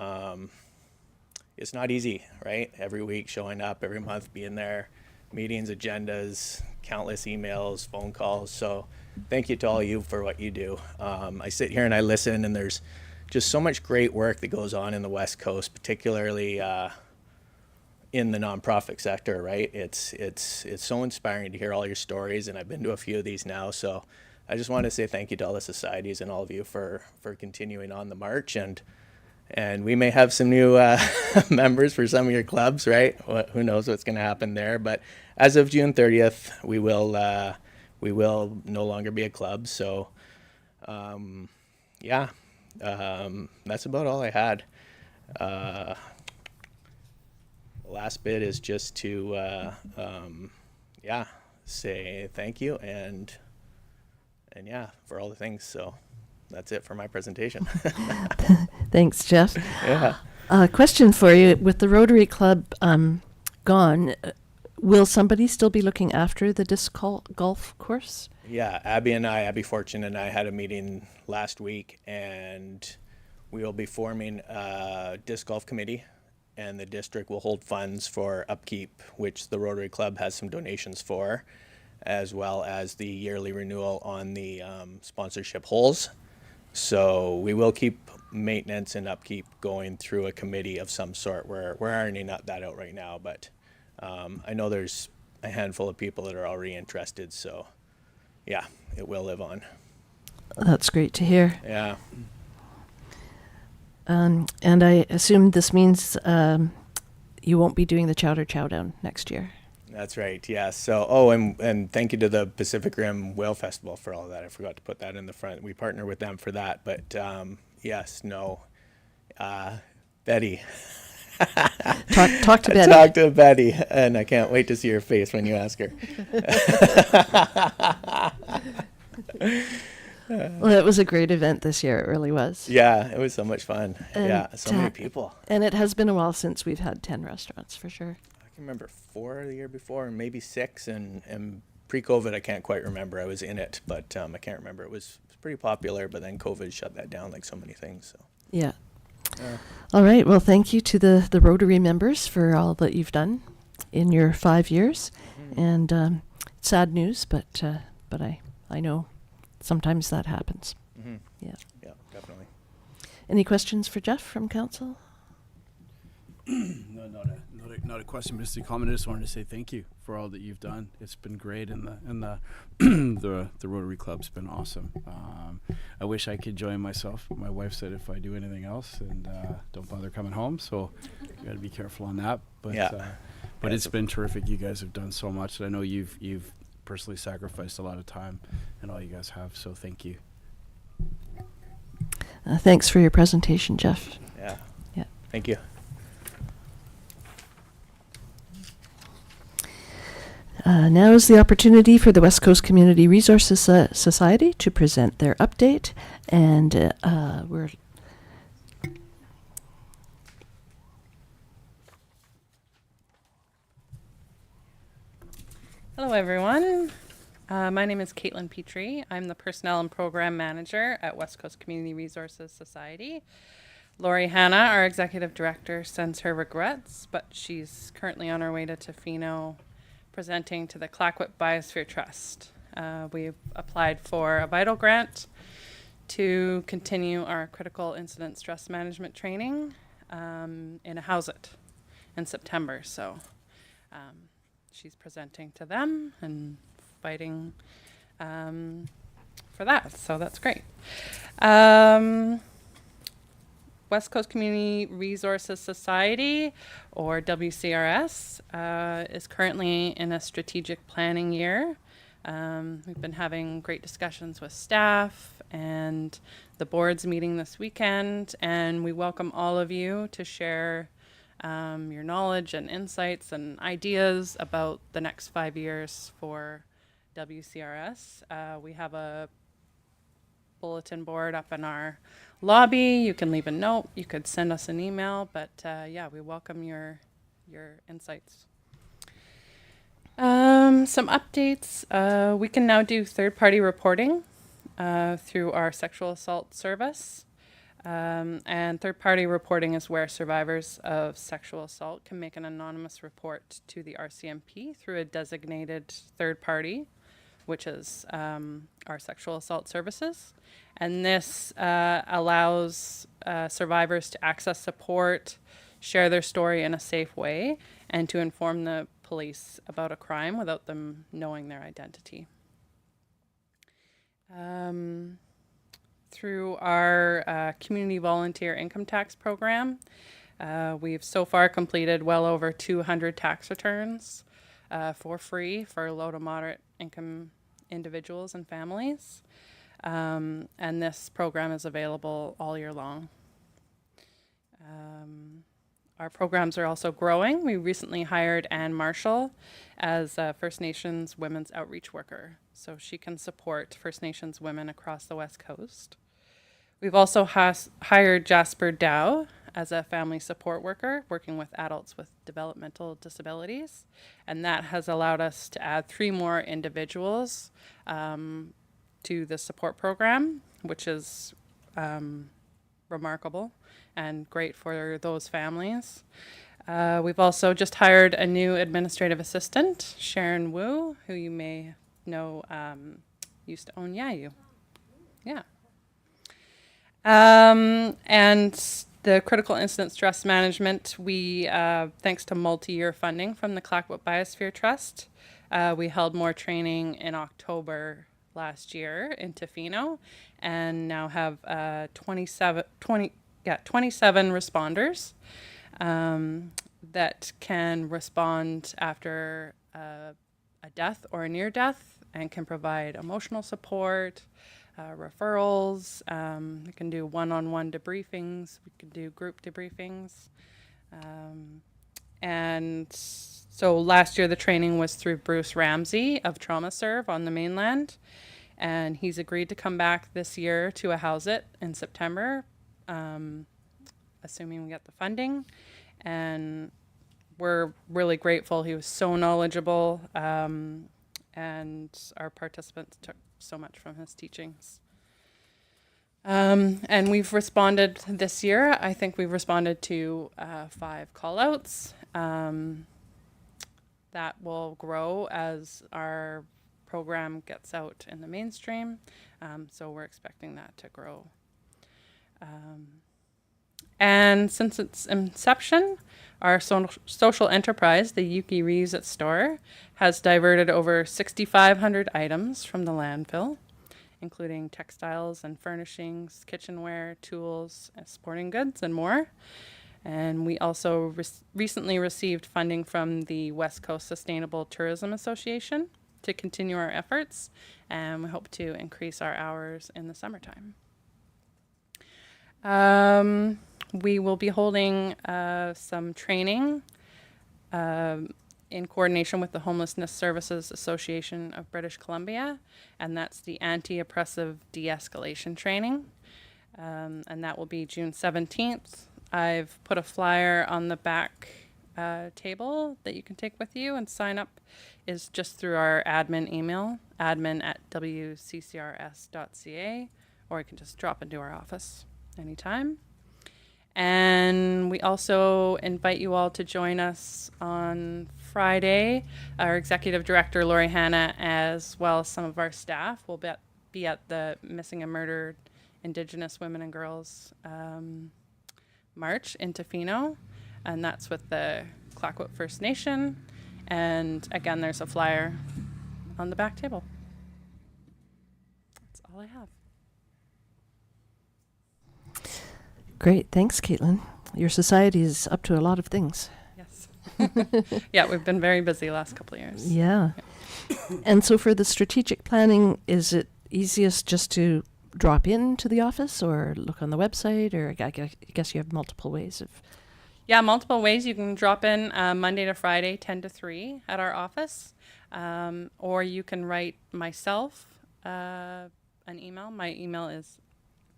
It's not easy, right? Every week showing up, every month being there, meetings, agendas, countless emails, phone calls. So thank you to all of you for what you do. I sit here and I listen, and there's just so much great work that goes on in the West Coast, particularly in the nonprofit sector, right? It's so inspiring to hear all your stories, and I've been to a few of these now. So I just want to say thank you to all the societies and all of you for continuing on the march, and we may have some new members for some of your clubs, right? Who knows what's going to happen there? But as of June 30th, we will no longer be a club. So, yeah, that's about all I had. The last bit is just to, yeah, say thank you and yeah, for all the things. So that's it for my presentation. Thanks, Jeff. Yeah. Question for you: with the Rotary Club gone, will somebody still be looking after the disc golf course? Yeah, Abby Fortune and I had a meeting last week, and we will be forming a disc golf committee, and the district will hold funds for upkeep, which the Rotary Club has some donations for, as well as the yearly renewal on the sponsorship holes. So we will keep maintenance and upkeep going through a committee of some sort. We're ironing that out right now, but I know there's a handful of people that are already interested, so yeah, it will live on. That's great to hear. Yeah. And I assume this means you won't be doing the Chowder Chowdown next year. That's right. Yeah. So, and thank you to the Pacific Rim Whale Festival for all of that. I forgot to put that in the front. We partner with them for that. But yes, no. Betty. Talk to Betty. Talk to Betty, and I can't wait to see her face when you ask her. Well, it was a great event this year. It really was. Yeah, it was so much fun. And, yeah, so many people. And it has been a while since we've had 10 restaurants, for sure. I can remember 4 the year before, and maybe 6, and pre-COVID, I can't quite remember. I was in it, but I can't remember. It was pretty popular, but then COVID shut that down like so many things. So. Yeah. All right. Well, thank you to the Rotary members for all that you've done in your 5 years. And sad news, but I know sometimes that happens. Mm-hmm. Yeah. Yeah, definitely. Any questions for Jeff from council? No, not a question, but just a comment. I just wanted to say thank you for all that you've done. It's been great, and the the Rotary Club's been awesome. I wish I could join myself, but my wife said if I do anything else, and don't bother coming home. So you got to be careful on that. But Yeah. but it's been terrific. You guys have done so much, and I know you've personally sacrificed a lot of time, and all you guys have. So thank you. Thanks for your presentation, Jeff. Yeah. Yeah. Thank you. Now is the opportunity for the West Coast Community Resources Society to present their update, and we're Hello, everyone. My name is Caitlin Petrie. I'm the Personnel and Program Manager at West Coast Community Resources Society. Lori Hanna, our Executive Director, sends her regrets, but she's currently on her way to Tofino presenting to the Clayoquot Biosphere Trust. We've applied for a VITAL grant to continue our critical incident stress management training in a house it in September. So she's presenting to them and fighting for that. So that's great. West Coast Community Resources Society, or WCRS, is currently in a strategic planning year. We've been having great discussions with staff, and the board's meeting this weekend, and we welcome all of you to share your knowledge and insights and ideas about the next 5 years for WCRS. We have a bulletin board up in our lobby. You can leave a note. You could send us an email, but yeah, we welcome your insights. Some updates. We can now do third-party reporting through our sexual assault service. And third-party reporting is where survivors of sexual assault can make an anonymous report to the RCMP through a designated third party, which is our sexual assault services. And this allows survivors to access support, share their story in a safe way, and to inform the police about a crime without them knowing their identity. Through our community volunteer income tax program, we've so far completed well over 200 tax returns for free for low to moderate income individuals and families. And this program is available all year long. Our programs are also growing. We recently hired Ann Marshall as a First Nations Women's Outreach Worker, so she can support First Nations women across the West Coast. We've also hired Jasper Dow as a family support worker, working with adults with developmental disabilities, and that has allowed us to add 3 more individuals to the support program, which is remarkable and great for those families. We've also just hired a new administrative assistant, Sharon Wu, who you may know used to own Yayu. Yeah. And the critical incident stress management, we, thanks to multi-year funding from the Clackwood Biosphere Trust, we held more training in October last year in Tofino, and now have 27 responders that can respond after a death or a near death, and can provide emotional support, referrals. We can do one-on-one debriefings. We can do group debriefings. And so last year the training was through Bruce Ramsey of Trauma Serve on the mainland, and he's agreed to come back this year to a House It in September, assuming we get the funding. And we're really grateful. He was so knowledgeable, and our participants took so much from his teachings. And we've responded this year. I think we've responded to 5 call-outs. That will grow as our program gets out in the mainstream. So we're expecting that to grow. And since its inception, our social enterprise, the Yuki Reuse store, has diverted over 6,500 items from the landfill, including textiles and furnishings, kitchenware, tools, sporting goods, and more. And we also recently received funding from the West Coast Sustainable Tourism Association to continue our efforts, and we hope to increase our hours in the summertime. We will be holding some training in coordination with the Homelessness Services Association of British Columbia, and that's the anti-oppressive de-escalation training, and that will be June 17th. I've put a flyer on the back table that you can take with you, and sign up is just through our admin email, admin@wccrs.ca, or you can just drop into our office anytime. And we also invite you all to join us on Friday. Our executive director, Lori Hanna, as well as some of our staff, will be at the Missing and Murdered Indigenous Women and Girls March in Tofino, and that's with the Clackwood First Nation. And again, there's a flyer on the back table. That's all I have. Great. Thanks, Caitlin. Your society is up to a lot of things. Yes. Yeah, we've been very busy last couple of years. Yeah. And so for the strategic planning, is it easiest just to drop into the office or look on the website, or I guess you have multiple ways of... Yeah, multiple ways. You can drop in Monday to Friday, 10 to 3 at our office, or you can write myself an email. My email is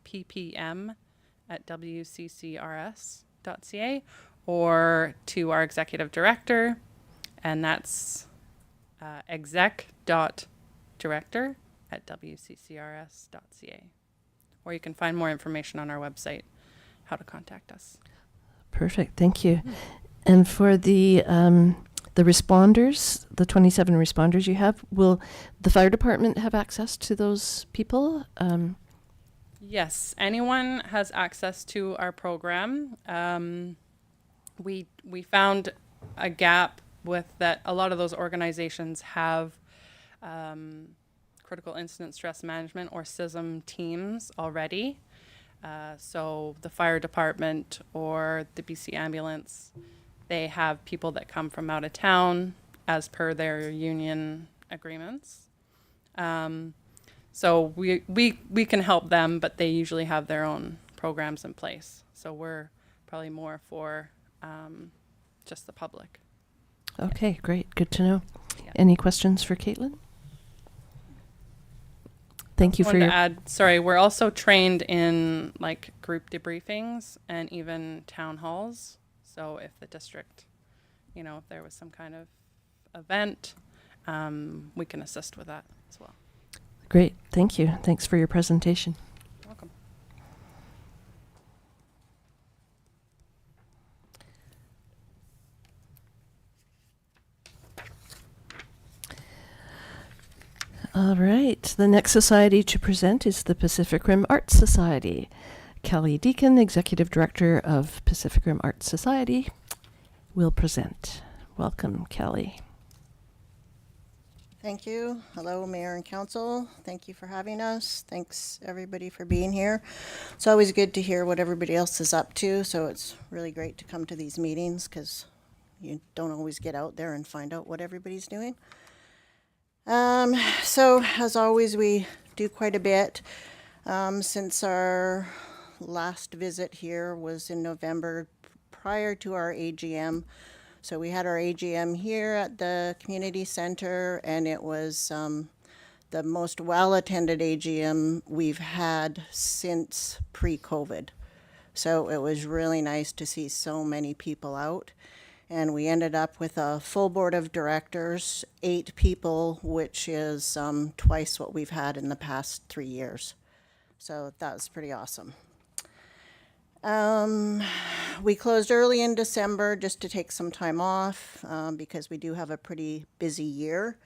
ppm@wccrs.ca, or to our executive director, and that's exec.director@wccrs.ca. Or you can find more information on our website, how to contact us. Perfect. Thank you. And for the responders, the 27 responders you have, will the fire department have access to those people? Yes, anyone has access to our program. We found a gap with that. A lot of those organizations have critical incident stress management, or CISM teams already. So the fire department or the BC ambulance, they have people that come from out of town as per their union agreements. So we can help them, but they usually have their own programs in place. So we're probably more for just the public. Okay, great. Good to know. Yeah. Any questions for Caitlin? Thank you for Wanted your... to add, sorry, we're also trained in like group debriefings and even town halls. So if the district, you know, if there was some kind of event, we can assist with that as well. Great. Thank you. Thanks for your presentation. Welcome. All right. The next society to present is the Pacific Rim Arts Society. Kelly Deacon, Executive Director of Pacific Rim Arts Society, will present. Welcome, Kelly. Thank you. Hello, Mayor and Council. Thank you for having us. Thanks, everybody, for being here. It's always good to hear what everybody else is up to, so it's really great to come to these meetings because you don't always get out there and find out what everybody's doing. So, as always, we do quite a bit. Since our last visit here was in November prior to our AGM. So we had our AGM here at the community center, and it was the most well-attended AGM we've had since pre-COVID. So it was really nice to see so many people out. And we ended up with a full board of directors, 8 people, which is twice what we've had in the past 3 years. So that was pretty awesome. We closed early in December just to take some time off because we do have a pretty busy year.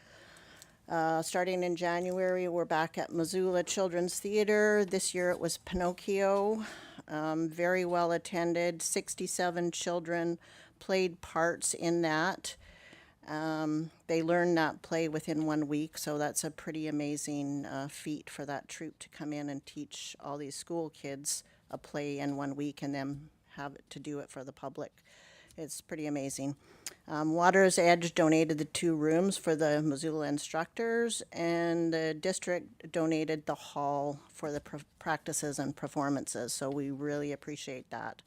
Starting in January, we're back at Missoula Children's Theater. This year it was Pinocchio. Very well attended. 67 children played parts in that. They learned that play within 1 week, so that's a pretty amazing feat for that troupe to come in and teach all these school kids a play in 1 week and then have it to do it for the public. It's pretty amazing. Water's Edge donated the 2 rooms for the Missoula instructors, and the district donated the hall for the practices and performances, so we really appreciate that.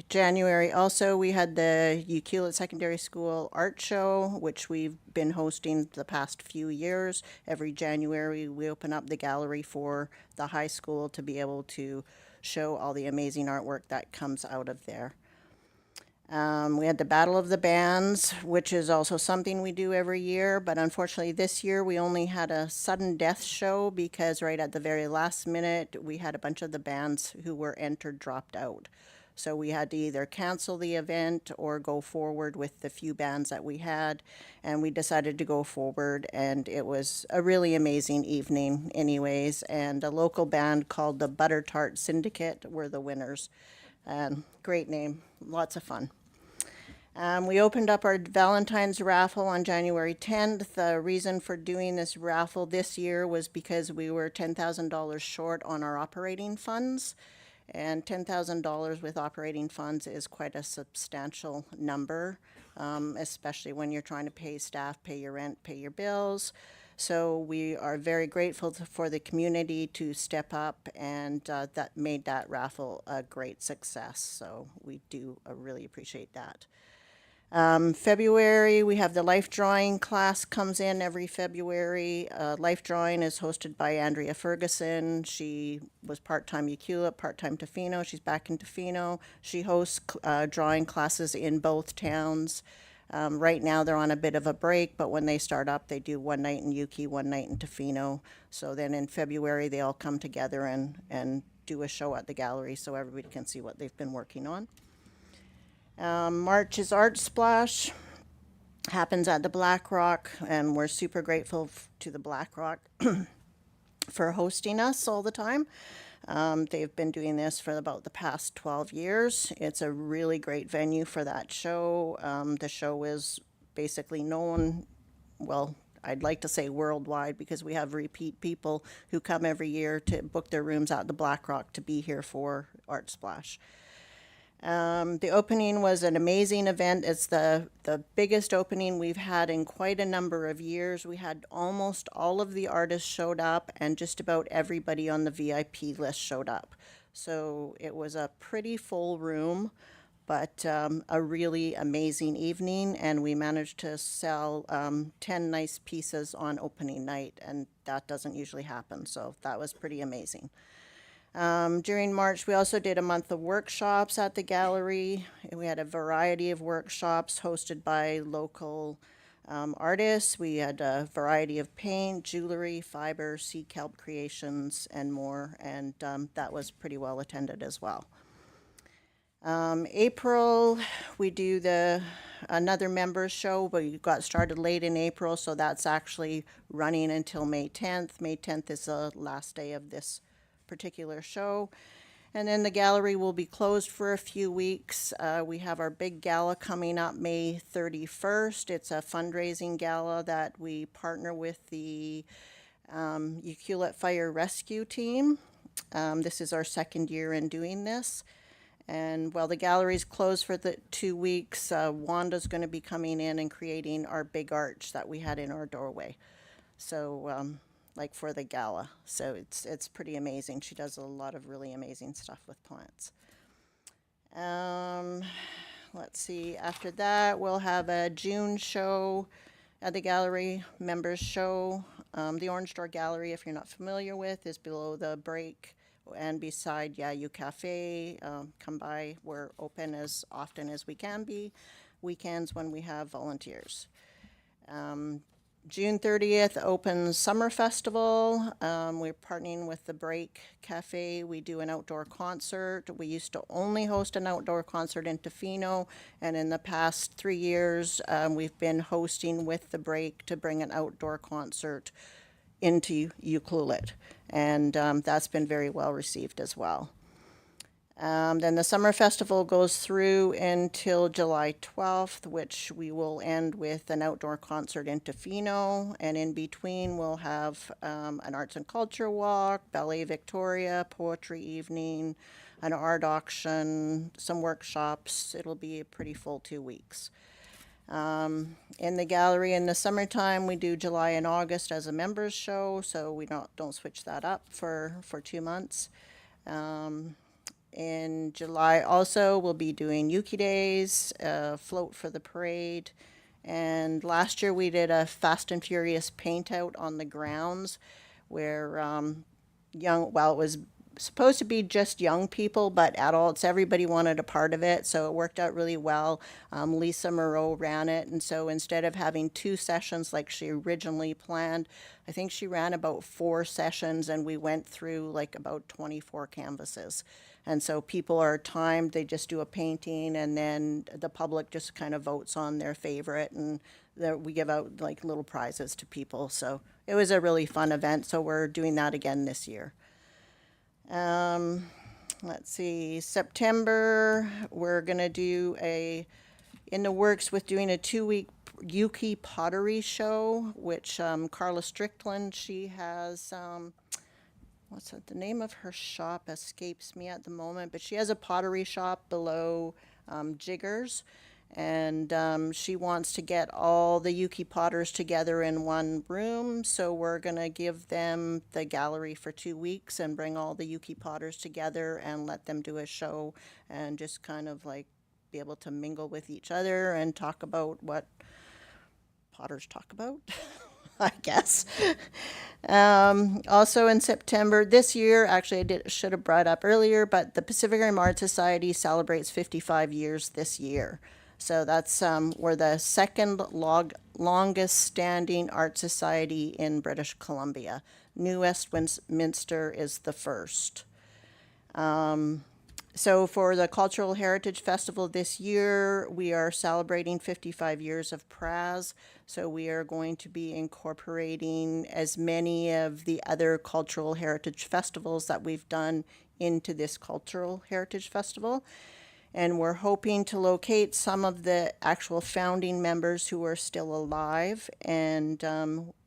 January also, we had the Ucluelet Secondary School Art Show, which we've been hosting the past few years. Every January, we open up the gallery for the high school to be able to show all the amazing artwork that comes out of there. We had the Battle of the Bands, which is also something we do every year, but unfortunately this year we only had a sudden death show because right at the very last minute, we had a bunch of the bands who were entered dropped out. So we had to either cancel the event or go forward with the few bands that we had, and we decided to go forward, and it was a really amazing evening anyways, and a local band called the Butter Tart Syndicate were the winners. Great name, lots of fun. We opened up our Valentine's raffle on January 10th. The reason for doing this raffle this year was because we were $10,000 short on our operating funds. And $10,000 with operating funds is quite a substantial number, especially when you're trying to pay staff, pay your rent, pay your bills. So we are very grateful for the community to step up, and that made that raffle a great success. So we do really appreciate that. February, we have the Life Drawing class comes in every February. Life Drawing is hosted by Andrea Ferguson. She was part-time Ucluelet, part-time Tofino. She's back in Tofino. She hosts drawing classes in both towns. Right now they're on a bit of a break, but when they start up, they do one night in Uki, one night in Tofino. So then in February, they all come together and do a show at the gallery so everybody can see what they've been working on. March is Art Splash, happens at the Black Rock, and we're super grateful to the Black Rock for hosting us all the time. They've been doing this for about the past 12 years. It's a really great venue for that show. The show is basically known, well, I'd like to say worldwide, because we have repeat people who come every year to book their rooms at the Black Rock to be here for Art Splash. The opening was an amazing event. It's the biggest opening we've had in quite a number of years. We had almost all of the artists showed up, and just about everybody on the VIP list showed up. So it was a pretty full room, but a really amazing evening, and we managed to sell 10 nice pieces on opening night, and that doesn't usually happen, so that was pretty amazing. During March, we also did a month of workshops at the gallery. We had a variety of workshops hosted by local artists. We had a variety of paint, jewelry, fiber, sea kelp creations, and more, and that was pretty well attended as well. April, we do another members show, but we got started late in April, so that's actually running until May 10th. May 10th is the last day of this particular show. And then the gallery will be closed for a few weeks. We have our big gala coming up May 31st. It's a fundraising gala that we partner with the Ucluelet Fire Rescue Team. This is our second year in doing this. And while the gallery's closed for the 2 weeks, Wanda's going to be coming in and creating our big arch that we had in our doorway. So, like for the gala. So it's pretty amazing. She does a lot of really amazing stuff with plants. Let's see. After that, we'll have a June show at the gallery, members show. The Orange Door Gallery, if you're not familiar with, is below the break and beside Yayu Cafe. Come by. We're open as often as we can be. Weekends when we have volunteers. June 30th opens Summer Festival. We're partnering with the Break Cafe. We do an outdoor concert. We used to only host an outdoor concert in Tofino, and in the past 3 years, we've been hosting with the Break to bring an outdoor concert into Ucluelet, and that's been very well received as well. Then the Summer Festival goes through until July 12th, which we will end with an outdoor concert in Tofino, and in between we'll have an arts and culture walk, Ballet Victoria, poetry evening, an art auction, some workshops. It'll be a pretty full 2 weeks. In the gallery in the summertime, we do July and August as a members show, so we don't switch that up for 2 months. In July also, we'll be doing Yuki Days, float for the parade, and last year we did a Fast and Furious paint out on the grounds where it was supposed to be just young people, but adults, everybody wanted a part of it, so it worked out really well. Lisa Moreau ran it, and so instead of having 2 sessions like she originally planned, I think she ran about 4 sessions, and we went through like about 24 canvases. And so people are timed, they just do a painting, and then the public just kind of votes on their favorite, and we give out like little prizes to people. So it was a really fun event, so we're doing that again this year. Let's see, September, we're gonna do in the works with doing a 2-week Yuki pottery show, which Carla Strickland, she has, the name of her shop escapes me at the moment, but she has a pottery shop below Jiggers, and she wants to get all the Yuki potters together in one room, so we're going to give them the gallery for 2 weeks and bring all the Yuki potters together and let them do a show and just kind of like be able to mingle with each other and talk about what potters talk about. I guess. Also in September this year, actually should have brought up earlier, but the Pacific Rim Art Society celebrates 55 years this year. So that's we're the second longest standing art society in British Columbia. New Westminster is the first. So for the Cultural Heritage Festival this year, we are celebrating 55 years of PRAS. So we are going to be incorporating as many of the other cultural heritage festivals that we've done into this Cultural Heritage Festival. And we're hoping to locate some of the actual founding members who are still alive, and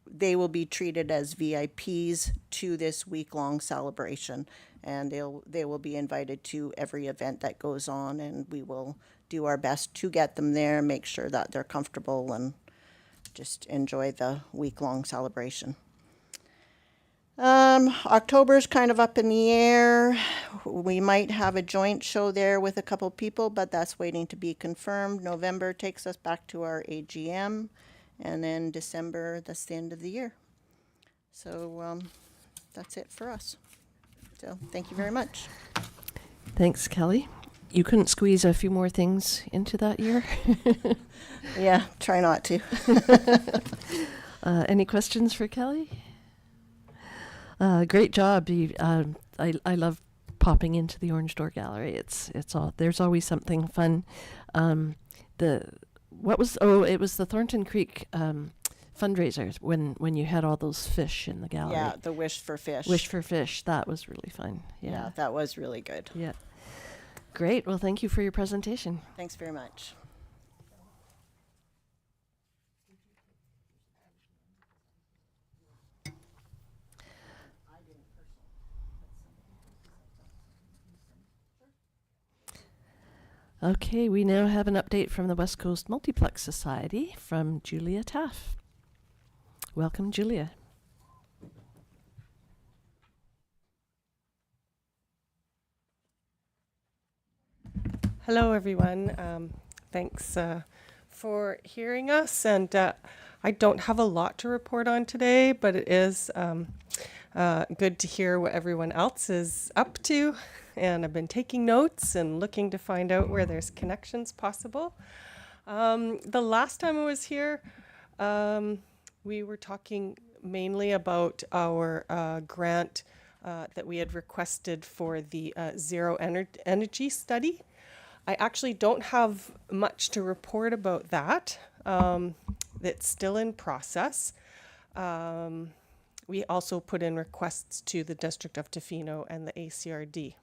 they will be treated as VIPs to this week-long celebration. And they will be invited to every event that goes on, and we will do our best to get them there, make sure that they're comfortable, and just enjoy the week-long celebration. October's kind of up in the air. We might have a joint show there with a couple people, but that's waiting to be confirmed. November takes us back to our AGM, and then December, that's the end of the year. So that's it for us. So thank you very much. Thanks, Kelly. You couldn't squeeze a few more things into that year? Yeah, try not to. Any questions for Kelly? Great job. I love popping into the Orange Door Gallery. There's always something fun. It was the Thornton Creek fundraiser when you had all those fish in the gallery. Yeah, the Wish for Fish. Wish for Fish. That was really fun. Yeah, that was really good. Yeah. Great. Well, thank you for your presentation. Thanks very much. Okay, we now have an update from the West Coast Multiplex Society from Julia Taff. Welcome, Julia. Hello, everyone. Thanks for hearing us. And I don't have a lot to report on today, but it is good to hear what everyone else is up to. And I've been taking notes and looking to find out where there's connections possible. The last time I was here, we were talking mainly about our grant that we had requested for the zero energy study. I actually don't have much to report about that. It's still in process. We also put in requests to the District of Tofino and the ACRD.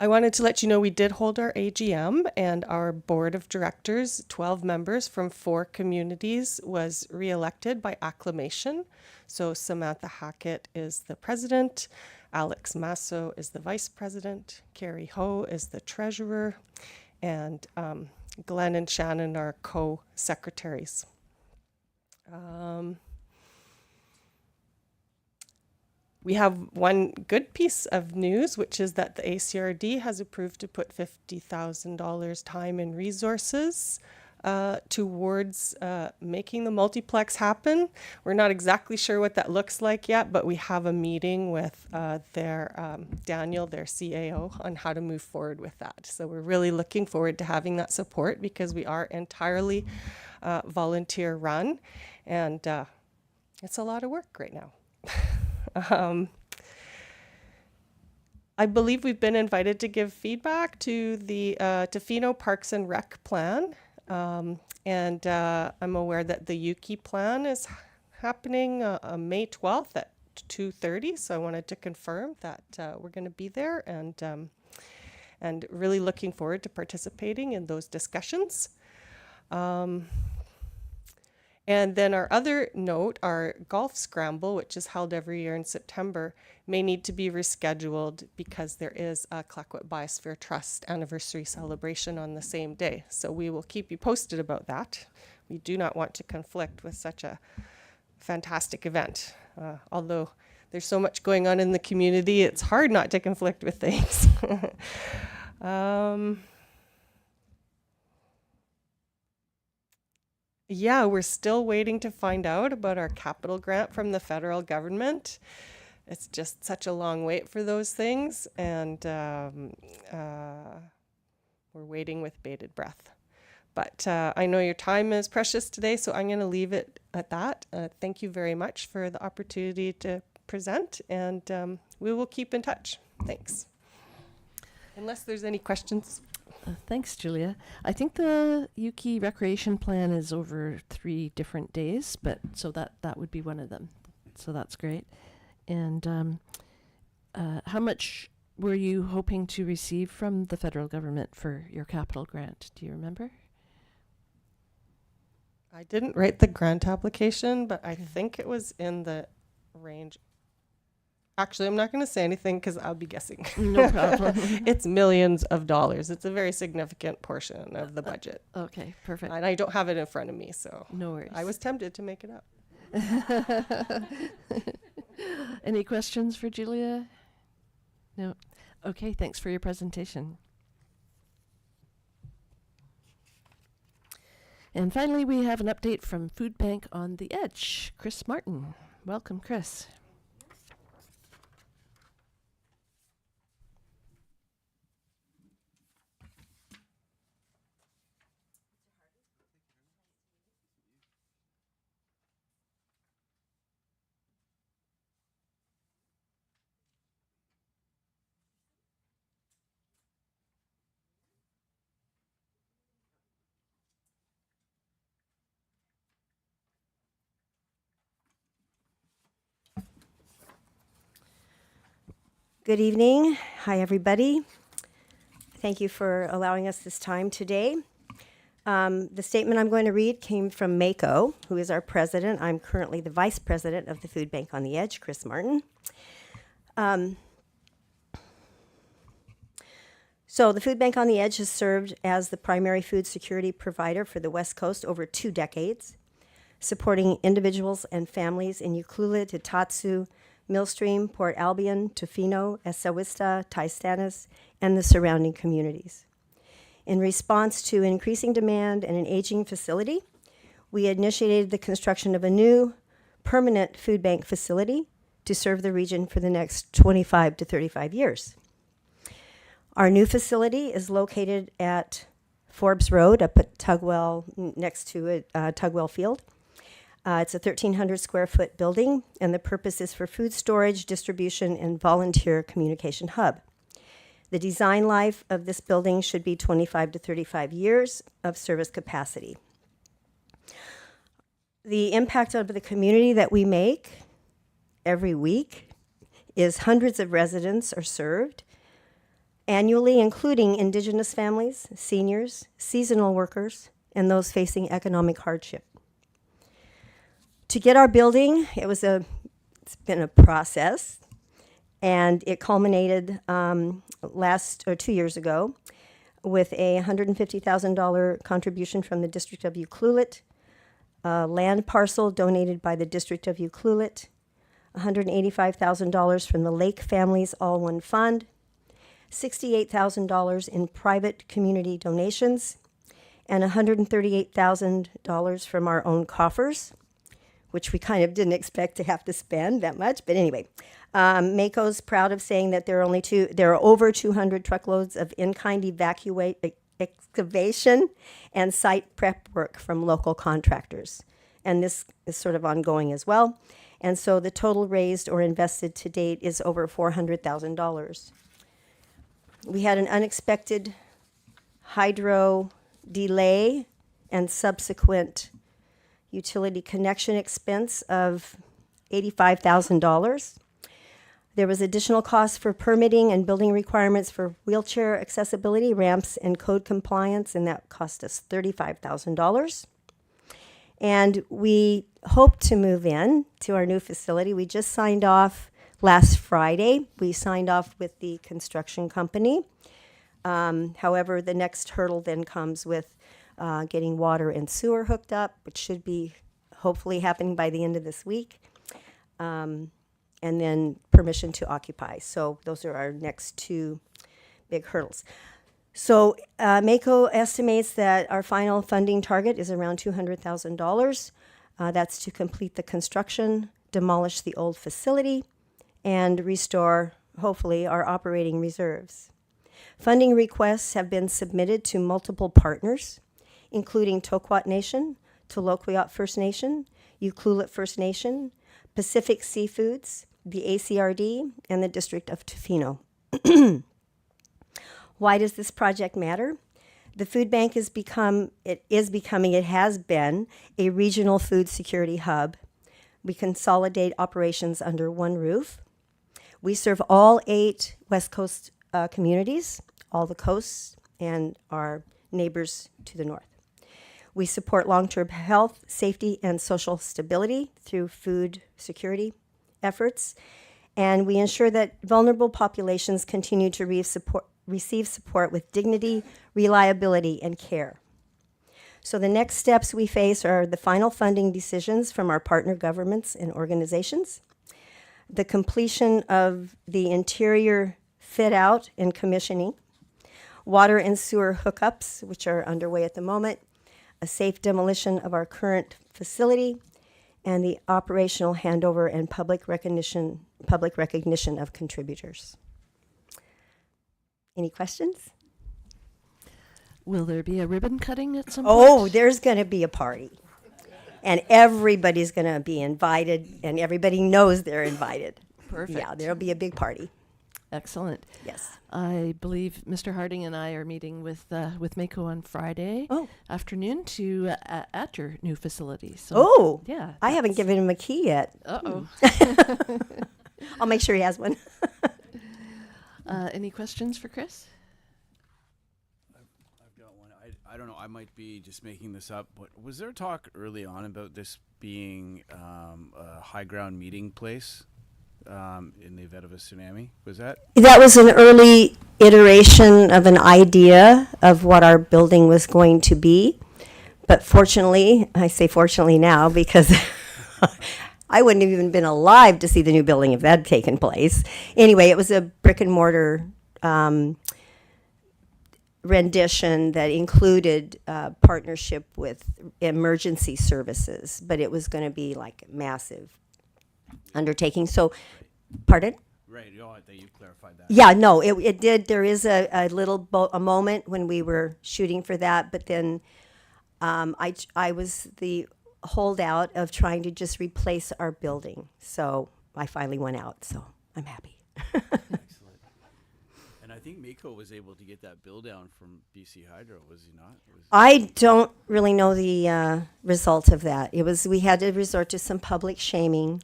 I wanted to let you know we did hold our AGM, and our board of directors, 12 members from 4 communities, was re-elected by acclamation. So Samantha Hackett is the president, Alex Masso is the vice president, Carrie Ho is the treasurer, and Glenn and Shannon are co-secretaries. We have one good piece of news, which is that the ACRD has approved to put $50,000 time and resources towards making the multiplex happen. We're not exactly sure what that looks like yet, but we have a meeting with Daniel, their CAO, on how to move forward with that. So we're really looking forward to having that support, because we are entirely volunteer run, and it's a lot of work right now. I believe we've been invited to give feedback to the Tofino Parks and Rec plan. And I'm aware that the Yuki plan is happening May 12th at 2:30. So I wanted to confirm that we're going to be there, and really looking forward to participating in those discussions. And then our other note, our golf scramble, which is held every year in September, may need to be rescheduled because there is a Clayoquot Biosphere Trust anniversary celebration on the same day. So we will keep you posted about that. We do not want to conflict with such a fantastic event. Although there's so much going on in the community, it's hard not to conflict with things. Yeah, we're still waiting to find out about our capital grant from the federal government. It's just such a long wait for those things, and we're waiting with bated breath. But I know your time is precious today, so I'm going to leave it at that. Thank you very much for the opportunity to present, and we will keep in touch. Thanks. Unless there's any questions. Thanks, Julia. I think the Yuki Recreation Plan is over 3 different days, but so that would be one of them. So that's great. And how much were you hoping to receive from the federal government for your capital grant? Do you remember? I didn't write the grant application, but I think it was in the range. Actually, I'm not going to say anything because I'll be guessing. No problem. It's millions of dollars. It's a very significant portion of the budget. Okay, perfect. And I don't have it in front of me, so No worries. I was tempted to make it up. Any questions for Julia? No. Okay, thanks for your presentation. And finally, we have an update from Food Bank on the Edge. Chris Martin. Welcome, Chris. Good evening. Hi, everybody. Thank you for allowing us this time today. The statement I'm going to read came from Mako, who is our president. I'm currently the vice president of the Food Bank on the Edge, Chris Martin. So the Food Bank on the Edge has served as the primary food security provider for the West Coast over 2 decades, supporting individuals and families in Ucluelet, Itatsu, Millstream, Port Albion, Tofino, Essaouista, Taistanis, and the surrounding communities. In response to increasing demand and an aging facility, we initiated the construction of a new permanent food bank facility to serve the region for the next 25 to 35 years. Our new facility is located at Forbes Road up at Tugwell, next to Tugwell Field. It's a 1,300 square foot building, and the purpose is for food storage, distribution, and volunteer communication hub. The design life of this building should be 25 to 35 years of service capacity. The impact of the community that we make every week is hundreds of residents are served annually, including Indigenous families, seniors, seasonal workers, and those facing economic hardship. To get our building, it's been a process, and it culminated 2 years ago with a $150,000 contribution from the District of Ucluelet, a land parcel donated by the District of Ucluelet, $185,000 from the Lake Families All One Fund, $68,000 in private community donations, and $138,000 from our own coffers, which we kind of didn't expect to have to spend that much. But anyway, Mako's proud of saying that there are over 200 truckloads of in-kind excavation and site prep work from local contractors. And this is sort of ongoing as well. And so the total raised or invested to date is over $400,000. We had an unexpected hydro delay and subsequent utility connection expense of $85,000. There was additional costs for permitting and building requirements for wheelchair accessibility, ramps, and code compliance, and that cost us $35,000. And we hope to move in to our new facility. We just signed off last Friday. We signed off with the construction company. However, the next hurdle then comes with getting water and sewer hooked up, which should be hopefully happening by the end of this week, and then permission to occupy. So those are our next 2 big hurdles. So Mako estimates that our final funding target is around $200,000. That's to complete the construction, demolish the old facility, and restore, hopefully, our operating reserves. Funding requests have been submitted to multiple partners, including Toquat Nation, Toloquiot First Nation, Ucluelet First Nation, Pacific Seafoods, the ACRD, and the District of Tofino. Why does this project matter? The food bank has been a regional food security hub. We consolidate operations under one roof. We serve all 8 West Coast communities, all the coasts, and our neighbors to the north. We support long-term health, safety, and social stability through food security efforts, and we ensure that vulnerable populations continue to receive support with dignity, reliability, and care. So the next steps we face are the final funding decisions from our partner governments and organizations, the completion of the interior fit out and commissioning, water and sewer hookups, which are underway at the moment, a safe demolition of our current facility, and the operational handover and public recognition of contributors. Any questions? Will there be a ribbon cutting at some Oh, point? there's going to be a party. And everybody's going to be invited, and everybody knows they're invited. Perfect. Yeah, there'll be a big party. Excellent. Yes. I believe Mr. Harding and I are meeting with Mako on Friday afternoon to at your new facility. So, Oh, yeah. I haven't given him a key yet. Uh-oh. I'll make sure he has one. Any questions for Chris? I've got one. I don't know. I might be just making this up, but was there talk early on about this being a high ground meeting place in the event of a tsunami? Was that? That was an early iteration of an idea of what our building was going to be. But fortunately, I say fortunately now because I wouldn't have even been alive to see the new building if that had taken place. Anyway, it was a brick and mortar rendition that included partnership with emergency services, but it was going to be like massive undertaking. So, pardon? Right. Oh, I thought you clarified that. Yeah, no, it did. There is a little a moment when we were shooting for that, but then I was the holdout of trying to just replace our building. So I finally went out. So I'm happy. Excellent. And I think Miko was able to get that bill down from BC Hydro, was he not? I don't really know the result of that. We had to resort to some public shaming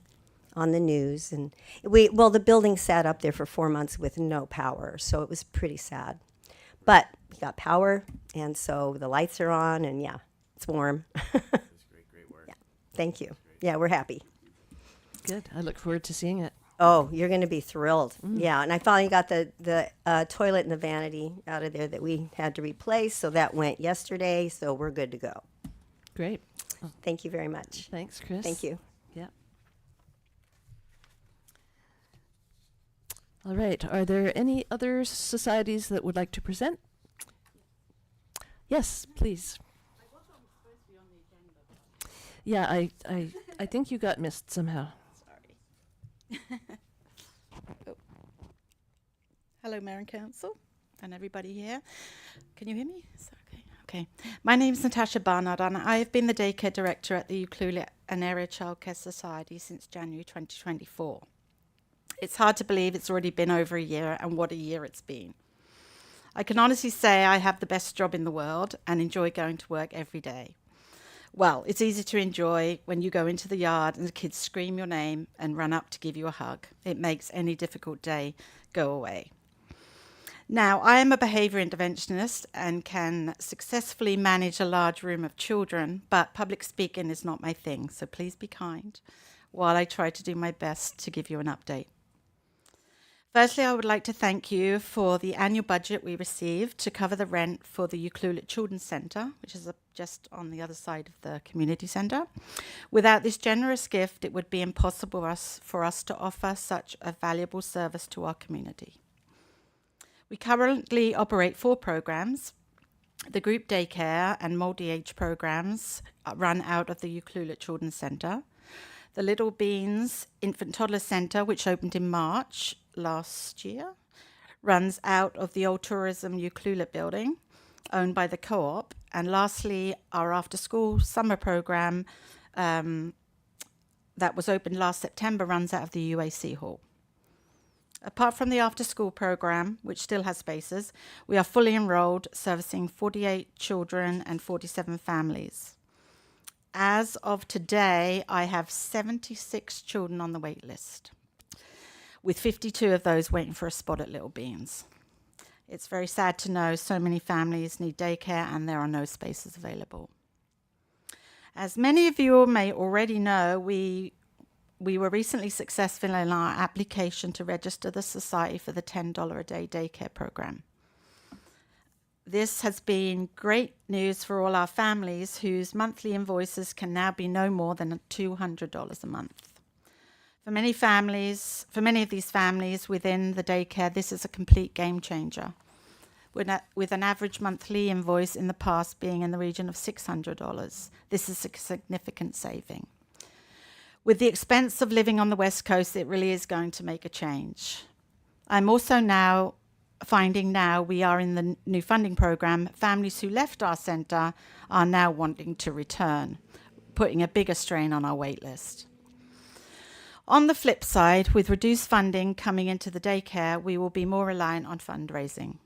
on the news, and the building sat up there for 4 months with no power, so it was pretty sad. But we got power, and so the lights are on, and yeah, it's warm. That's great work. Yeah, thank you. Yeah, we're happy. Good. I look forward to seeing it. Oh, you're going to be thrilled. Yeah, and I finally got the toilet and the vanity out of there that we had to replace, so that went yesterday, so we're good to go. Great. Thank you very much. Thanks, Chris. Thank you. Yeah. All right. Are there any other societies that would like to present? Yes, please. Yeah, I think you got missed somehow. Hello, Mayor and Council, and everybody here. Can you hear me? Is that okay? Okay. My name is Natasha Barnard, and I have been the daycare director at the Ucluelet and Area Childcare Society since January 2024. It's hard to believe it's already been over a year, and what a year it's been. I can honestly say I have the best job in the world and enjoy going to work every day. Well, it's easy to enjoy when you go into the yard and the kids scream your name and run up to give you a hug. It makes any difficult day go away. Now, I am a behaviour interventionist and can successfully manage a large room of children, but public speaking is not my thing, so please be kind while I try to do my best to give you an update. Firstly, I would like to thank you for the annual budget we received to cover the rent for the Ucluelet Children's Centre, which is just on the other side of the community centre. Without this generous gift, it would be impossible for us to offer such a valuable service to our community. We currently operate 4 programs. The group daycare and multi-age programs run out of the Ucluelet Children's Centre. The Little Beans Infant Toddler Centre, which opened in March last year, runs out of the Old Tourism Ucluelet building, owned by the Co-op. And lastly, our after-school summer program that was opened last September runs out of the UAC Hall. Apart from the after-school program, which still has spaces, we are fully enrolled, servicing 48 children and 47 families. As of today, I have 76 children on the wait list. with 52 of those waiting for a spot at Little Beans. It's very sad to know so many families need daycare and there are no spaces available. As many of you may already know, we were recently successful in our application to register the Society for the $10 a day daycare program. This has been great news for all our families whose monthly invoices can now be no more than $200 a month. For many of these families within the daycare, this is a complete game changer, with an average monthly invoice in the past being in the region of $600. This is a significant saving. With the expense of living on the West Coast, it really is going to make a change. I'm also finding we are in the new funding program, families who left our centre are now wanting to return, putting a bigger strain on our wait list. On the flip side, with reduced funding coming into the daycare, we will be more reliant on fundraising.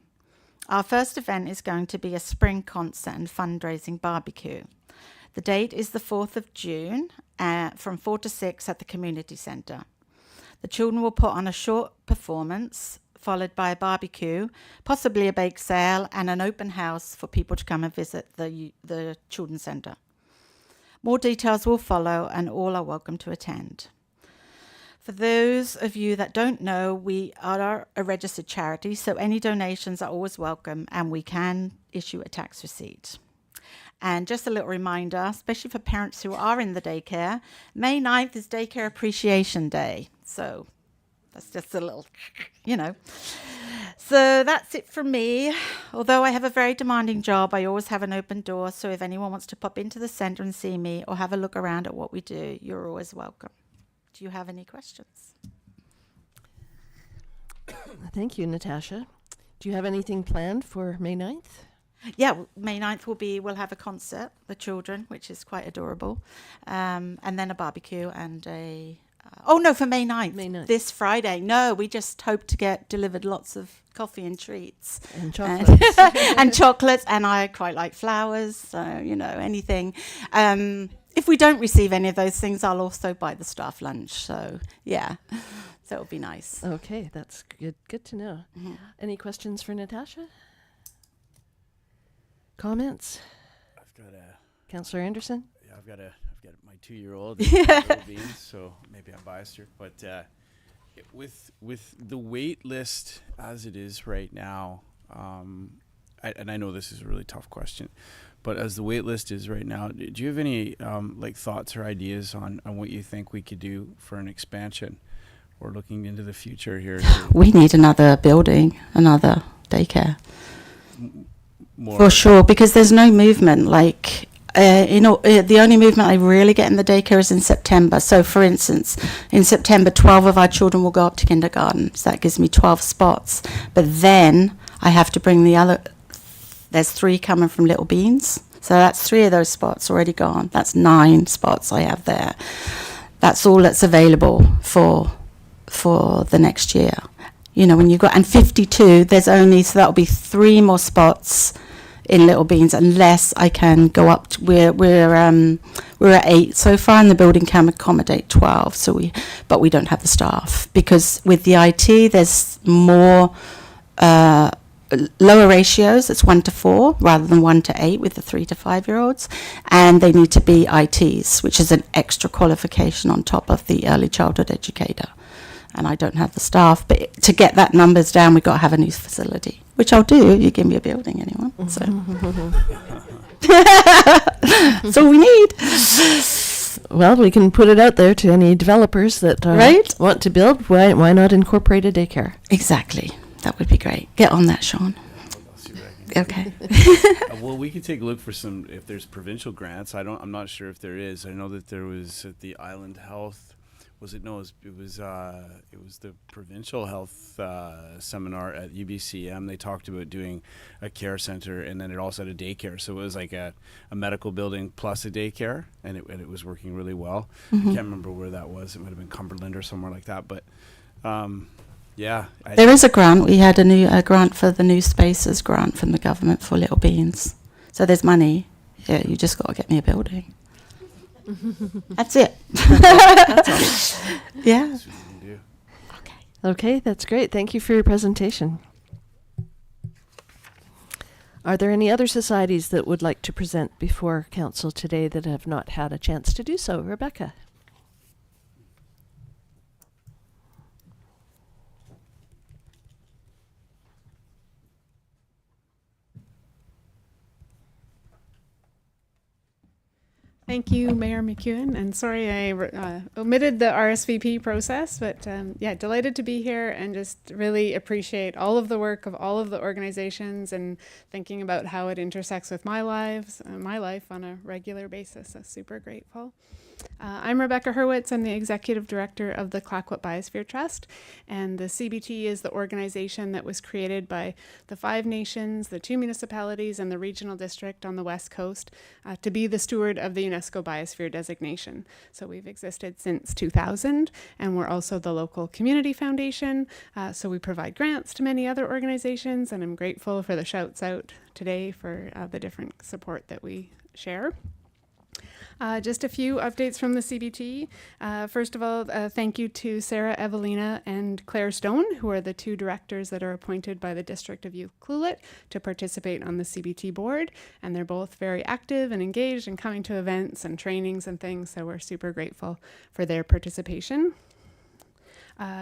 Our first event is going to be a spring concert and fundraising barbecue. The date is the 4th of June from 4 to 6 at the community centre. The children will put on a short performance followed by a barbecue, possibly a bake sale and an open house for people to come and visit the children's centre. More details will follow and all are welcome to attend. For those of you that don't know, we are a registered charity, so any donations are always welcome and we can issue a tax receipt. And just a little reminder, especially for parents who are in the daycare, May 9th is Daycare Appreciation Day. So that's just a little, So that's it from me. Although I have a very demanding job, I always have an open door. So if anyone wants to pop into the centre and see me or have a look around at what we do, you're always welcome. Do you have any questions? Thank you, Natasha. Do you have anything planned for May 9th? Yeah, May 9th we'll have a concert, the children, which is quite adorable. And then a barbecue and for May 9th. May 9th. This Friday. No, we just hope to get delivered lots of coffee and treats. And chocolates. And chocolates, and I quite like flowers, so, anything. If we don't receive any of those things, I'll also buy the staff lunch. So, yeah, so it'll be nice. Okay, that's good to know. Mm-hmm. Any questions for Natasha? Comments? I've got Councillor Anderson? Yeah, I've got my 2-year-old, Little Beans, so maybe I'm biased here. But with the wait list as it is right now, and I know this is a really tough question, but as the wait list is right now, do you have any thoughts or ideas on what you think we could do for an expansion or looking into the future here? We need another building, another daycare. More for sure, because there's no movement. The only movement I really get in the daycare is in September. So, for instance, in September, 12 of our children will go up to kindergarten. So that gives me 12 spots. But then I have to bring there's 3 coming from Little Beans. So that's 3 of those spots already gone. That's 9 spots I have there. That's all that's available for the next year. When you've got, and 52, so that'll be 3 more spots in Little Beans, unless I can go up to, we're at 8 so far, and the building can accommodate 12. But we don't have the staff, because with the IT, there's more lower ratios. It's 1 to 4 rather than 1 to 8 with the 3 to 5-year-olds, and they need to be ITs, which is an extra qualification on top of the early childhood educator. And I don't have the staff, but to get that numbers down, we've got to have a new facility, which I'll do if you give me a building, anyone. So that's all we need. Well, we can put it out there to any developers that want to build. Why not incorporate a daycare? Exactly. That would be great. Get on that, Sean. Okay. Well, we could take a look for if there's provincial grants. I'm not sure if there is. I know that there was at the Island Health. It was the provincial health seminar at UBCM. They talked about doing a care center, and then it also had a daycare. So it was like a medical building plus a daycare, and it was working really well. Mm-hmm. I can't remember where that was. It might have been Cumberland or somewhere like that. But yeah, there is a grant. We had a grant for the New Spaces grant from the government for Little Beans. So there's money. Yeah, you just got to get me a building. That's it. That's all. Yeah. that's what we can do. Okay. Okay, that's great. Thank you for your presentation. Are there any other societies that would like to present before council today that have not had a chance to do so? Rebecca. Thank you, Mayor McEwen, and sorry I omitted the RSVP process, but yeah, delighted to be here and just really appreciate all of the work of all of the organizations and thinking about how it intersects with my life on a regular basis. So super grateful. I'm Rebecca Hurwitz. I'm the Executive Director of the Clayoquot Biosphere Trust, and the CBT is the organization that was created by the 5 nations, the 2 municipalities, and the regional district on the West Coast to be the steward of the UNESCO Biosphere designation. So we've existed since 2000, and we're also the local community foundation. So we provide grants to many other organizations, and I'm grateful for the shouts out today for the different support that we share. Just a few updates from the CBT. First of all, thank you to Sarah Evelina and Claire Stone, who are the 2 directors that are appointed by the District of Ucluelet to participate on the CBT board. And they're both very active and engaged and coming to events and trainings and things, so we're super grateful for their participation.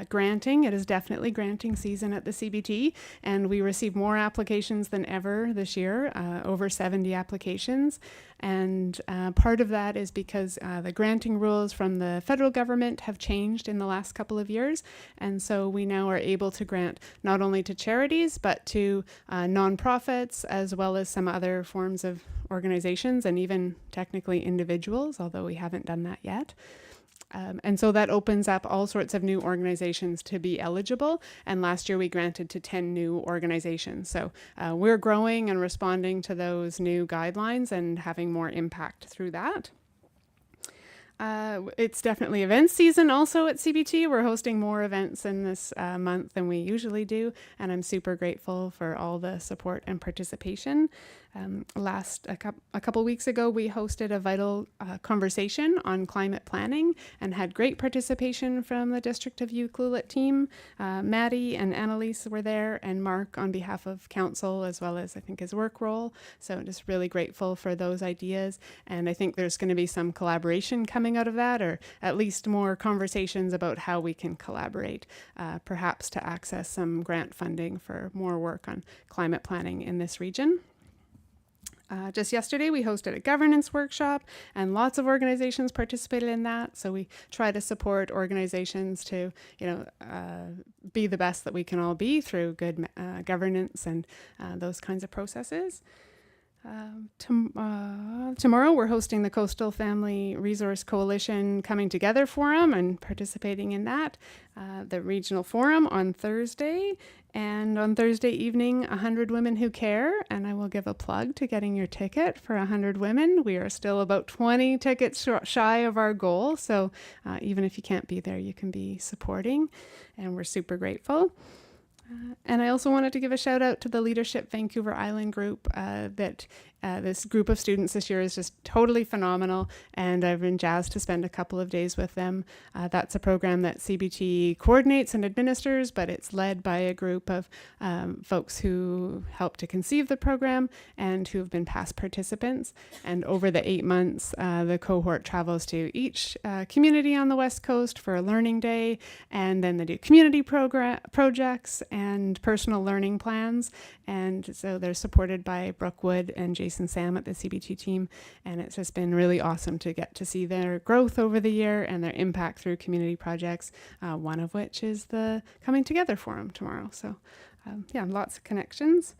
Granting, it is definitely granting season at the CBT, and we received more applications than ever this year, over 70 applications. And part of that is because the granting rules from the federal government have changed in the last couple of years. And so we now are able to grant not only to charities, but to nonprofits, as well as some other forms of organizations and even technically individuals, although we haven't done that yet. And so that opens up all sorts of new organizations to be eligible. And last year we granted to 10 new organizations. So we're growing and responding to those new guidelines and having more impact through that. It's definitely event season also at CBT. We're hosting more events in this month than we usually do, and I'm super grateful for all the support and participation. A couple weeks ago, we hosted a vital conversation on climate planning and had great participation from the District of Ucluelet team. Maddie and Annalise were there, and Mark on behalf of council, as well as I think his work role. So just really grateful for those ideas, and I think there's going to be some collaboration coming out of that, or at least more conversations about how we can collaborate, perhaps to access some grant funding for more work on climate planning in this region. Just yesterday, we hosted a governance workshop, and lots of organizations participated in that. So we try to support organizations to, be the best that we can all be through good governance and those kinds of processes. Tomorrow we're hosting the Coastal Family Resource Coalition Coming Together Forum and participating in that. The regional forum on Thursday, and on Thursday evening, 100 Women Who Care, and I will give a plug to getting your ticket for 100 women. We are still about 20 tickets shy of our goal, so even if you can't be there, you can be supporting, and we're super grateful. And I also wanted to give a shout out to the Leadership Vancouver Island group. This group of students this year is just totally phenomenal, and I've been jazzed to spend a couple of days with them. That's a program that CBT coordinates and administers, but it's led by a group of folks who helped to conceive the program and who have been past participants. And over the 8 months, the cohort travels to each community on the West Coast for a learning day, and then they do community projects and personal learning plans. And so they're supported by Brooke Wood and Jason Sam at the CBT team. And it's just been really awesome to get to see their growth over the year and their impact through community projects, one of which is the Coming Together Forum tomorrow. So lots of connections.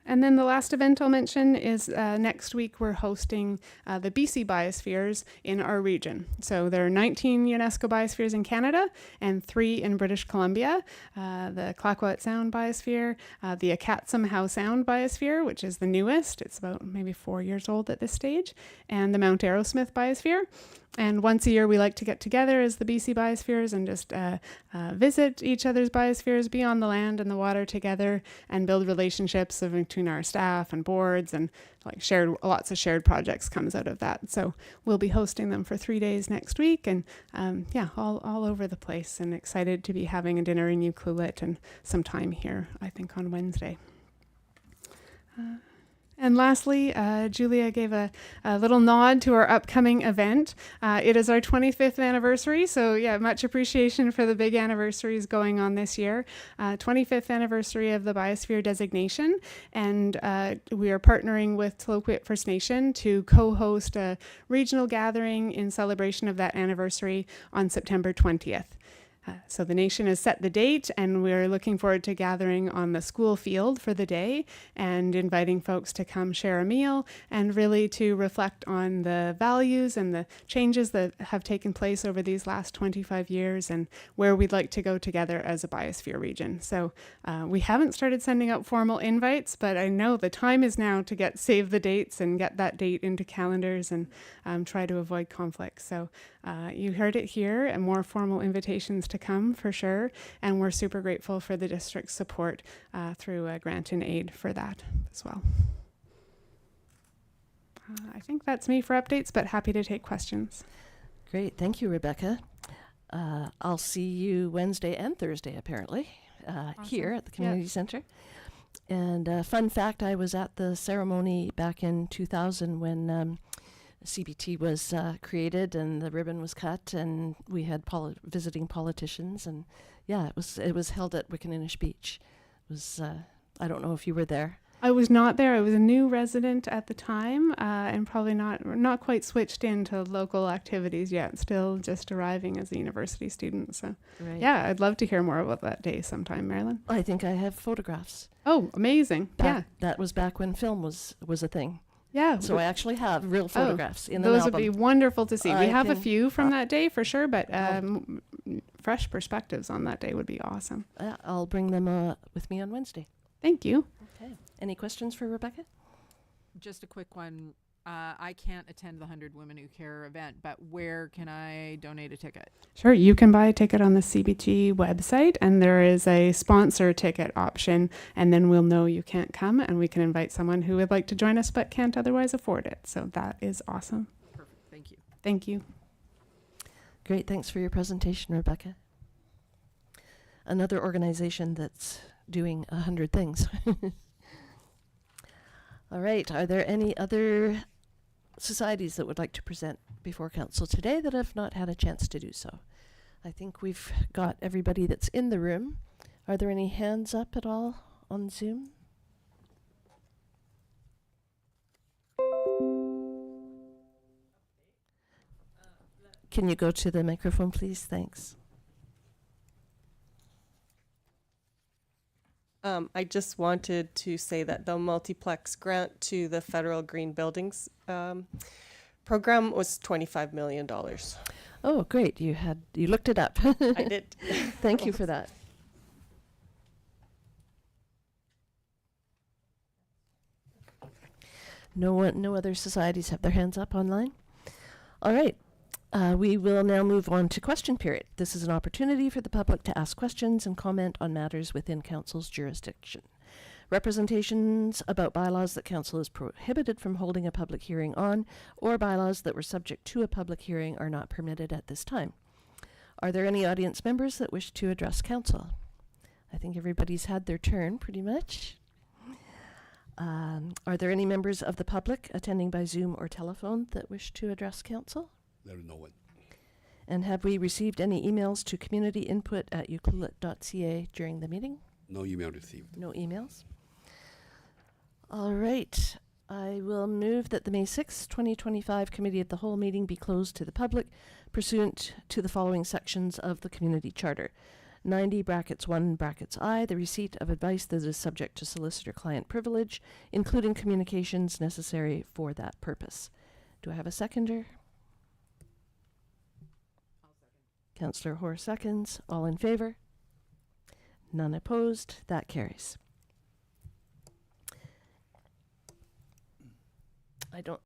And then the last event I'll mention is next week we're hosting the BC Biospheres in our region. So there are 19 UNESCO biospheres in Canada and 3 in British Columbia. The Clayoquot Sound Biosphere, the Akatsum Howe Sound Biosphere, which is the newest. It's about maybe 4 years old at this stage, and the Mount Arrowsmith Biosphere. And once a year, we like to get together as the BC Biospheres and just visit each other's biospheres, be on the land and the water together, and build relationships of of between our staff and boards, and like lots of shared projects comes out of that. So we'll be hosting them for 3 days next week, and all over the place, and excited to be having a dinner in Ucluelet and some time here, I think, on Wednesday. And lastly, Julia gave a little nod to our upcoming event. It is our 25th anniversary, so yeah, much appreciation for the big anniversaries going on this year. 25th anniversary of the Biosphere designation, and we are partnering with Tloquit First Nation to co-host a regional gathering in celebration of that anniversary on September 20th. So the nation has set the date, and we're looking forward to gathering on the school field for the day and inviting folks to come share a meal and really to reflect on the values and the changes that have taken place over these last 25 years and where we'd like to go together as a biosphere region. So we haven't started sending out formal invites, but I know the time is now to save the dates and get that date into calendars and try to avoid conflict. So you heard it here, and more formal invitations to come for sure, and we're super grateful for the district's support through a grant and aid for that as well. I think that's me for updates, but happy to take questions. Great, thank you, Rebecca. I'll see you Wednesday and Thursday, apparently, here at the community center. And fun fact, I was at the ceremony back in 2000 when CBT was created and the ribbon was cut, and we had visiting politicians, and yeah, it was held at Wickaninnish Beach. It was I don't know if you were there. I was not there. I was a new resident at the time, and probably not quite switched into local activities yet. Still just arriving as a university student. So Right. yeah, I'd love to hear more about that day sometime, Marilyn. I think I have photographs. Oh, amazing! That was back when film was a thing. Yeah. So I actually have real photographs in an those album. would be wonderful to see. We I have a can- few from that day for sure, but fresh perspectives on that day would be awesome. I'll bring them with me on Wednesday. Thank you. Okay. Any questions for Rebecca? Just a quick one. I can't attend the 100 Women Who Care event, but where can I donate a ticket? Sure, you can buy a ticket on the CBT website, and there is a sponsor ticket option, and then we'll know you can't come, and we can invite someone who would like to join us but can't otherwise afford it. So that is awesome. Perfect. Thank you. Thank you. Great, thanks for your presentation, Rebecca. Another organization that's doing 100 things. All right, are there any other societies that would like to present before council today that have not had a chance to do so? I think we've got everybody that's in the room. Are there any hands up at all on Zoom? Can you go to the microphone, please? Thanks. I just wanted to say that the multiplex grant to the Federal Green Buildings program was $25 million. Oh, great. You looked it up. I did. Thank you for that. No other societies have their hands up online? All right. We will now move on to question period. This is an opportunity for the public to ask questions and comment on matters within council's jurisdiction. Representations about bylaws that council is prohibited from holding a public hearing on, or bylaws that were subject to a public hearing, are not permitted at this time. Are there any audience members that wish to address council? I think everybody's had their turn pretty much. Are there any members of the public attending by Zoom or telephone that wish to address council? There is no one. And have we received any emails to communityinput@ucluelet.ca during the meeting? No email received. No emails. All right. I will move that the May 6, 2025 Committee of the Whole meeting be closed to the public pursuant to the following sections of the Community Charter. 90(1)(I), the receipt of advice that is subject to solicitor-client privilege, including communications necessary for that purpose. Do I have a seconder? Councillor Hoare seconds. All in favor? None opposed. That carries. I don't